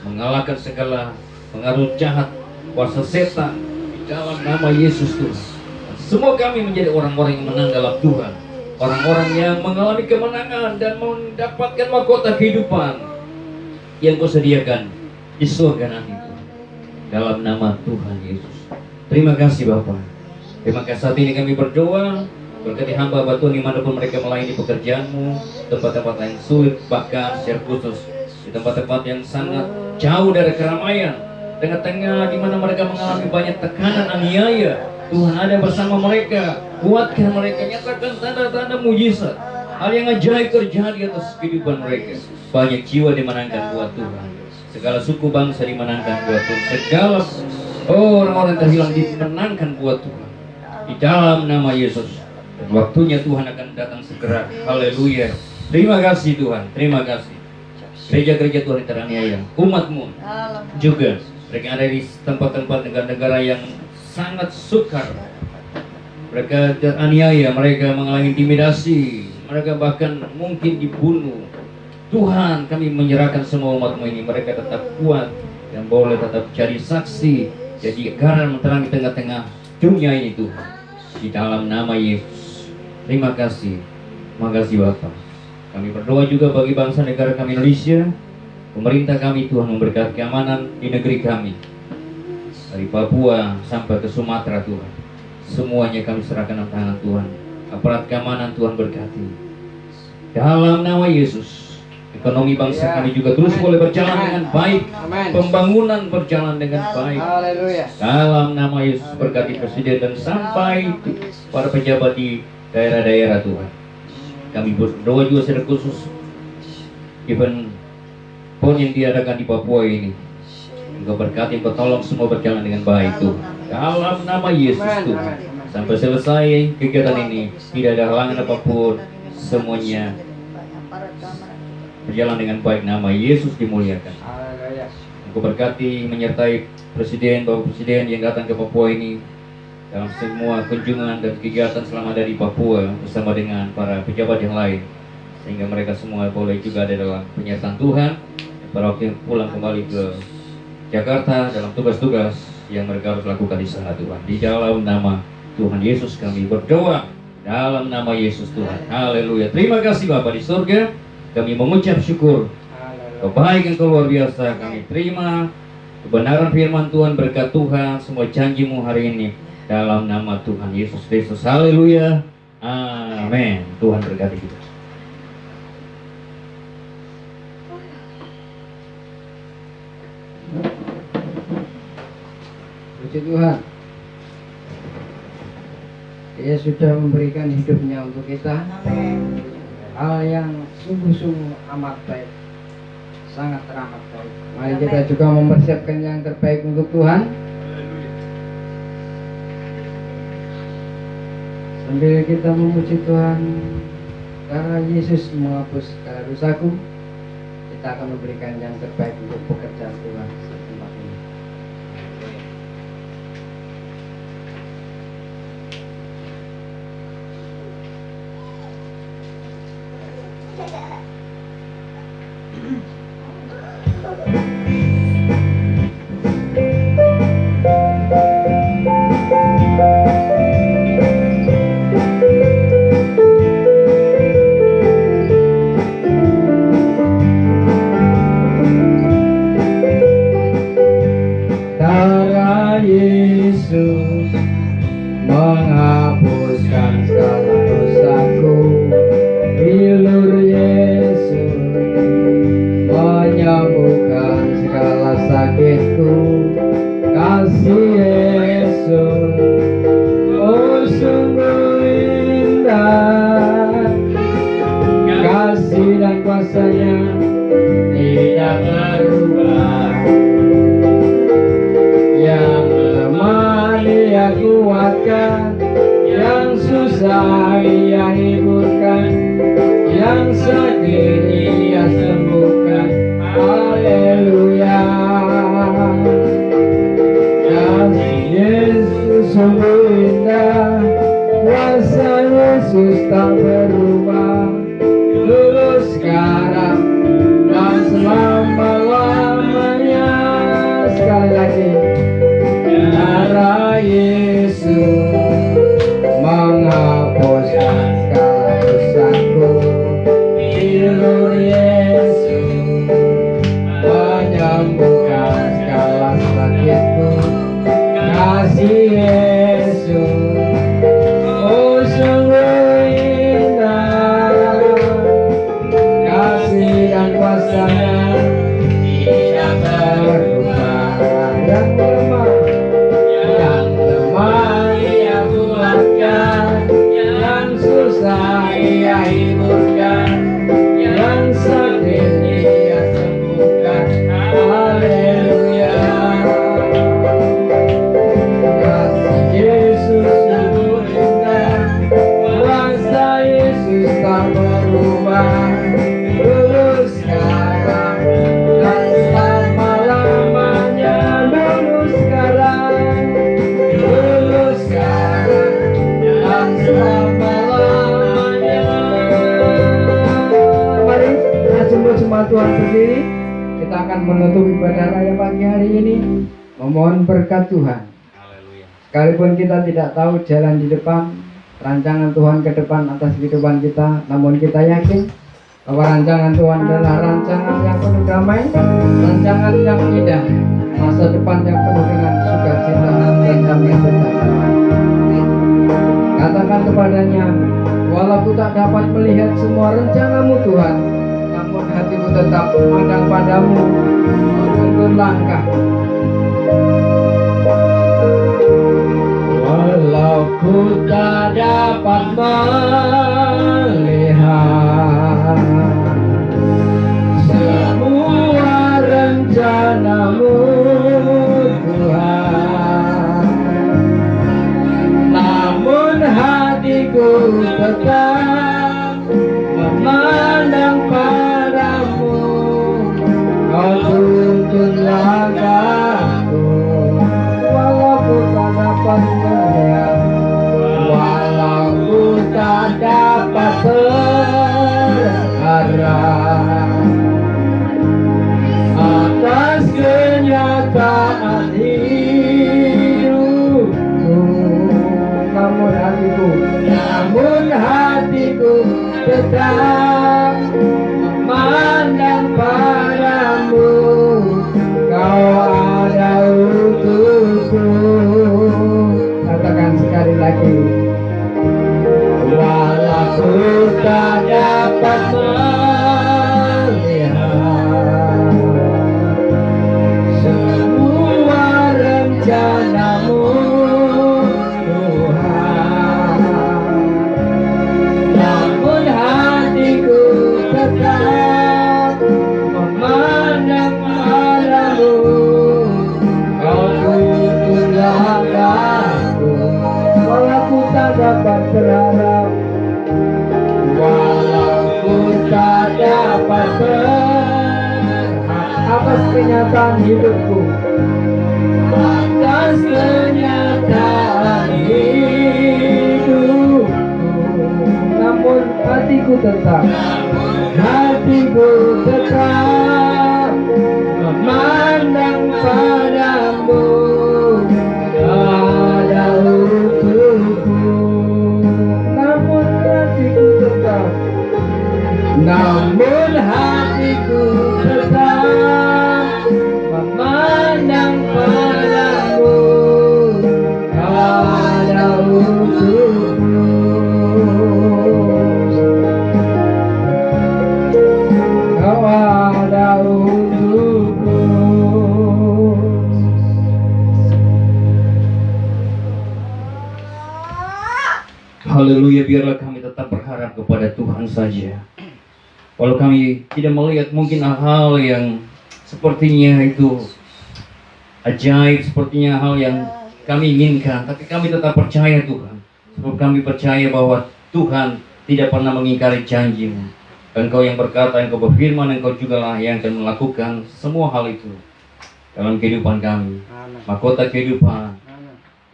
Speaker 2: Mengalahkan segala pengaruh jahat, kuasa setan di dalam nama Yesus Tuhan. Dan semua kami menjadi orang-orang yang menang dalam Tuhan. Orang-orang yang mengalami kemenangan dan mendapatkan mahkota kehidupan yang Kau sediakan di surga nanti Tuhan. Dalam nama Tuhan Yesus. Terima kasih Bapa. Terima kasih saat ini kami berdoa. Berkati hamba Tuhan dimanapun mereka melayani pekerjaan-Mu, tempat-tempat yang sulit, bahkan secara khusus di tempat-tempat yang sangat jauh dari keramaian, tengah-tengah di mana mereka mengalami banyak tekanan, aniaya. Tuhan ada bersama mereka, kuatkan mereka, nyatakan tanda-tanda mujizat, hal yang ajaib terjadi atas kehidupan mereka. Banyak jiwa dimenangkan buat Tuhan, segala suku bangsa dimenangkan buat Tuhan, segala orang-orang terhilang dimenangkan buat Tuhan. Di dalam nama Yesus. Dan waktunya Tuhan akan datang segera. Haleluya. Terima kasih Tuhan. Terima kasih. Gereja-gereja Tuhan yang teraniaya, umat-Mu juga mereka ada di tempat-tempat negara-negara yang sangat sukar. Mereka teraniaya, mereka mengalami intimidasi, mereka bahkan mungkin dibunuh. Tuhan, kami menyerahkan semua umat-Mu ini. Mereka tetap kuat dan boleh tetap cari saksi, jadi garam menerangi tengah-tengah dunia ini Tuhan. Di dalam nama Yesus. Terima kasih. Terima kasih Bapak. Kami berdoa juga bagi bangsa negara kami Indonesia. Pemerintah kami Tuhan memberkati keamanan di negeri kami. Dari Papua sampai ke Sumatera Tuhan. Semuanya kami serahkan dalam tangan Tuhan. Aparat keamanan Tuhan berkati. Dalam nama Yesus. Ekonomi bangsa kami juga terus boleh berjalan dengan baik. Pembangunan berjalan dengan baik. Dalam nama Yesus berkati Presiden dan sampai para pejabat di daerah-daerah Tuhan. Kami berdoa juga secara khusus event PON yang diadakan di Papua ini. Engkau berkati, Engkau tolong semua berjalan dengan baik Tuhan. Dalam nama Yesus Tuhan. Sampai selesai kegiatan ini tidak ada halangan apapun. Semuanya berjalan dengan baik. Nama Yesus dimuliakan. Engkau berkati menyertai Presiden, Bapak Presiden yang datang ke Papua ini dalam semua kunjungan dan kegiatan selama ada di Papua bersama dengan para pejabat yang lain, sehingga mereka semua boleh juga ada dalam penyertaan Tuhan pada waktu pulang kembali ke Jakarta dalam tugas-tugas yang mereka harus lakukan di sana Tuhan. Di dalam nama Tuhan Yesus kami berdoa, dalam nama Yesus Tuhan. Haleluya. Terima kasih Bapa di surga. Kami mengucap syukur kebaikan Kau luar biasa. Kami terima kebenaran firman Tuhan, berkat Tuhan, semua janji-Mu hari ini dalam nama Tuhan Yesus Kristus. Haleluya. Amin. Tuhan berkati kita.
Speaker 1: Puji Tuhan. Dia sudah memberikan hidupnya untuk kita. Hal yang sungguh-sungguh amat baik. Sangat teramat baik. Mari kita juga mempersiapkan yang terbaik untuk Tuhan. Sambil kita memuji Tuhan, karena Yesus menghapus segala dosaku, kita akan memberikan yang terbaik untuk pekerjaan Tuhan di tempat ini. Menghapuskan segala dosaku, bilur Yesus menyembuhkan segala sakitku. Kasih Yesus, oh sungguh indah, kasih dan kuasanya tidak berubah. Yang lemah Dia kuatkan, yang susah Ia hiburkan, yang sakit Ia sembuhkan. Haleluya. Kasih Yesus sungguh indah, kuasa Yesus tak berubah, luruskan kuasanya tidak berubah. Yang lemah ia kuatkan, yang susah ia hiburkan, yang sakit ia sembuhkan. Haleluya. Kasih Yesus sungguh indah, kuasa Yesus tak berubah. Dulu sekarang dan selama-lamanya. Dulu sekarang dan selama-lamanya. Mari kita sembah Tuhan sendiri. Kita akan menutup ibadah raya pagi hari ini, memohon berkat Tuhan.
Speaker 2: Haleluya.
Speaker 1: Sekalipun kita tidak tahu jalan di depan, rancangan Tuhan ke depan atas kehidupan kita, namun kita yakin bahwa rancangan Tuhan adalah rancangan yang penuh damai, rancangan yang indah, masa depan yang penuh dengan sukacita dan damai sejahtera. Katakan kepadanya, walau ku tak dapat melihat semua rencanamu Tuhan, namun hatiku tetap memandang padamu, menuntun langkah. Walau ku tak dapat melihat semua rencanamu Tuhan, namun hatiku tetap memandang padamu, kau tuntun langkahku. Walau ku tak dapat melihat, walau ku tak dapat berharap atas kenyataan hidupku, namun hatiku tetap memandang padamu, kau ada untukku. Katakan sekali lagi, walau ku tak dapat melihat semua rencanamu Tuhan, namun hatiku tetap memandang padamu, kau tuntun langkahku. Walau ku tak dapat berharap, walau ku tak dapat berharap atas kenyataan hidupku, atas kenyataan hidupku, namun hatiku tetap memandang padamu, ada untukku, namun hatiku tetap memandang padamu, ada untukku. Kau ada untukku.
Speaker 2: Haleluya, biarlah kami tetap berharap kepada Tuhan saja. Walau kami tidak melihat mungkin hal yang sepertinya itu ajaib, sepertinya hal yang kami inginkan, tapi kami tetap percaya Tuhan. Sebab kami percaya bahwa Tuhan tidak pernah mengingkari janji-Mu. Engkau yang berkata, Engkau berfirman, Engkau juga lah yang akan melakukan semua hal itu dalam kehidupan kami. Mahkota kehidupan,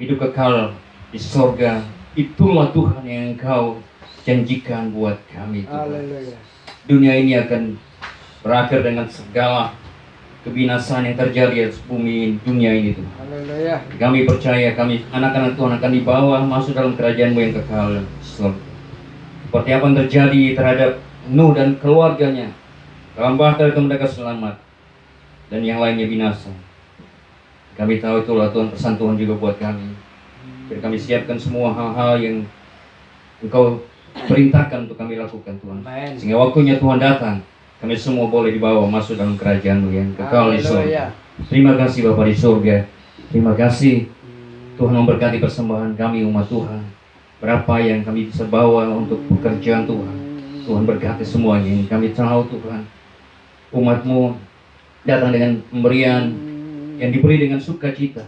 Speaker 2: hidup kekal di sorga, itulah Tuhan yang Engkau janjikan buat kami Tuhan. Dunia ini akan berakhir dengan segala kebinasaan yang terjadi atas bumi dunia ini Tuhan. Kami percaya kami anak-anak Tuhan akan dibawa masuk dalam kerajaan-Mu yang kekal di sorga. Seperti apa yang terjadi terhadap Nuh dan keluarganya, dalam bahtera itu mereka selamat dan yang lainnya binasa. Kami tahu itulah Tuhan pesan Tuhan juga buat kami. Biar kami siapkan semua hal-hal yang Engkau perintahkan untuk kami lakukan Tuhan. Sehingga waktunya Tuhan datang, kami semua boleh dibawa masuk dalam kerajaan-Mu yang kekal di surga.
Speaker 1: Haleluya.
Speaker 2: Terima kasih Bapa di surga. Terima kasih Tuhan memberkati persembahan kami umat Tuhan. Berapa yang kami bisa bawa untuk pekerjaan Tuhan. Tuhan berkati semuanya. Kami tahu Tuhan, umat-Mu datang dengan pemberian yang diberi dengan sukacita.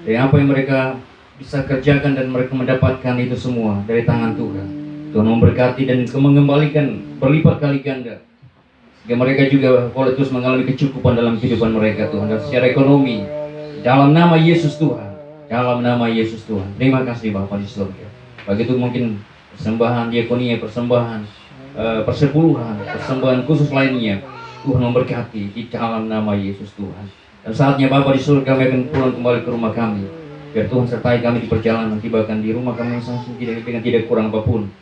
Speaker 2: Dari apa yang mereka bisa kerjakan dan mereka mendapatkan itu semua dari tangan Tuhan. Tuhan memberkati dan mengembalikan berlipat kali ganda. Sehingga mereka juga boleh terus mengalami kecukupan dalam kehidupan mereka Tuhan. Dan secara ekonomi, dalam nama Yesus Tuhan. Dalam nama Yesus Tuhan. Terima kasih Bapa di surga. Begitu mungkin persembahan diakonia, persembahan persepuluhan, persembahan khusus lainnya. Tuhan memberkati di dalam nama Yesus Tuhan. Dan saatnya Bapa di surga kami akan pulang kembali ke rumah kami. Biar Tuhan sertai kami di perjalanan, tibakan di rumah kami masing-masing dengan tidak kurang apapun.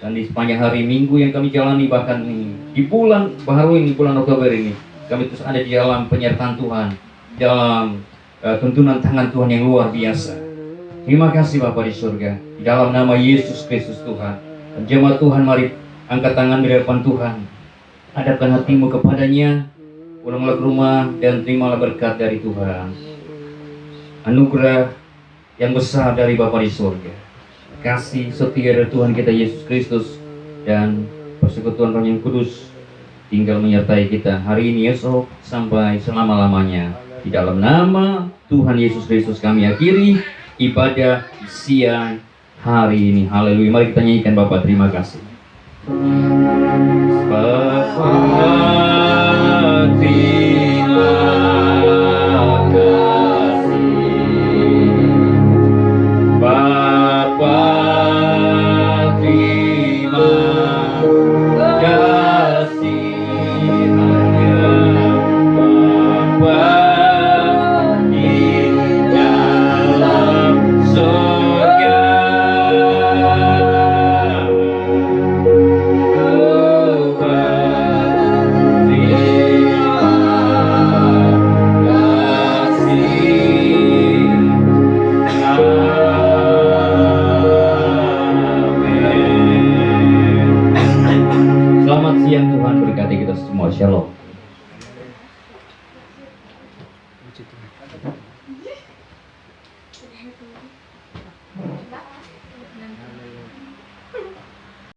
Speaker 2: Dan di sepanjang hari Minggu yang kami jalani, bahkan di bulan baru ini, bulan Oktober ini, kami terus ada di dalam penyertaan Tuhan, dalam tuntunan tangan Tuhan yang luar biasa. Terima kasih Bapa di surga, di dalam nama Yesus Kristus Tuhan. Dan jemaat Tuhan, mari angkat tangan di hadapan Tuhan, hadapkan hatimu kepadanya, pulanglah ke rumah dan terimalah berkat dari Tuhan. Anugerah yang besar dari Bapa di surga, kasih setia dari Tuhan kita Yesus Kristus, dan persekutuan Roh yang Kudus tinggal menyertai kita hari ini, esok, sampai selama-lamanya. Di dalam nama Tuhan Yesus Kristus kami akhiri ibadah siang hari ini. Haleluya. Mari kita nyanyikan Bapa terima kasih. Bapa terima kasih, Bapa terima kasih, hanya Bapa di dalam surga. Selamat siang, Tuhan berkati kita semua. Shalom.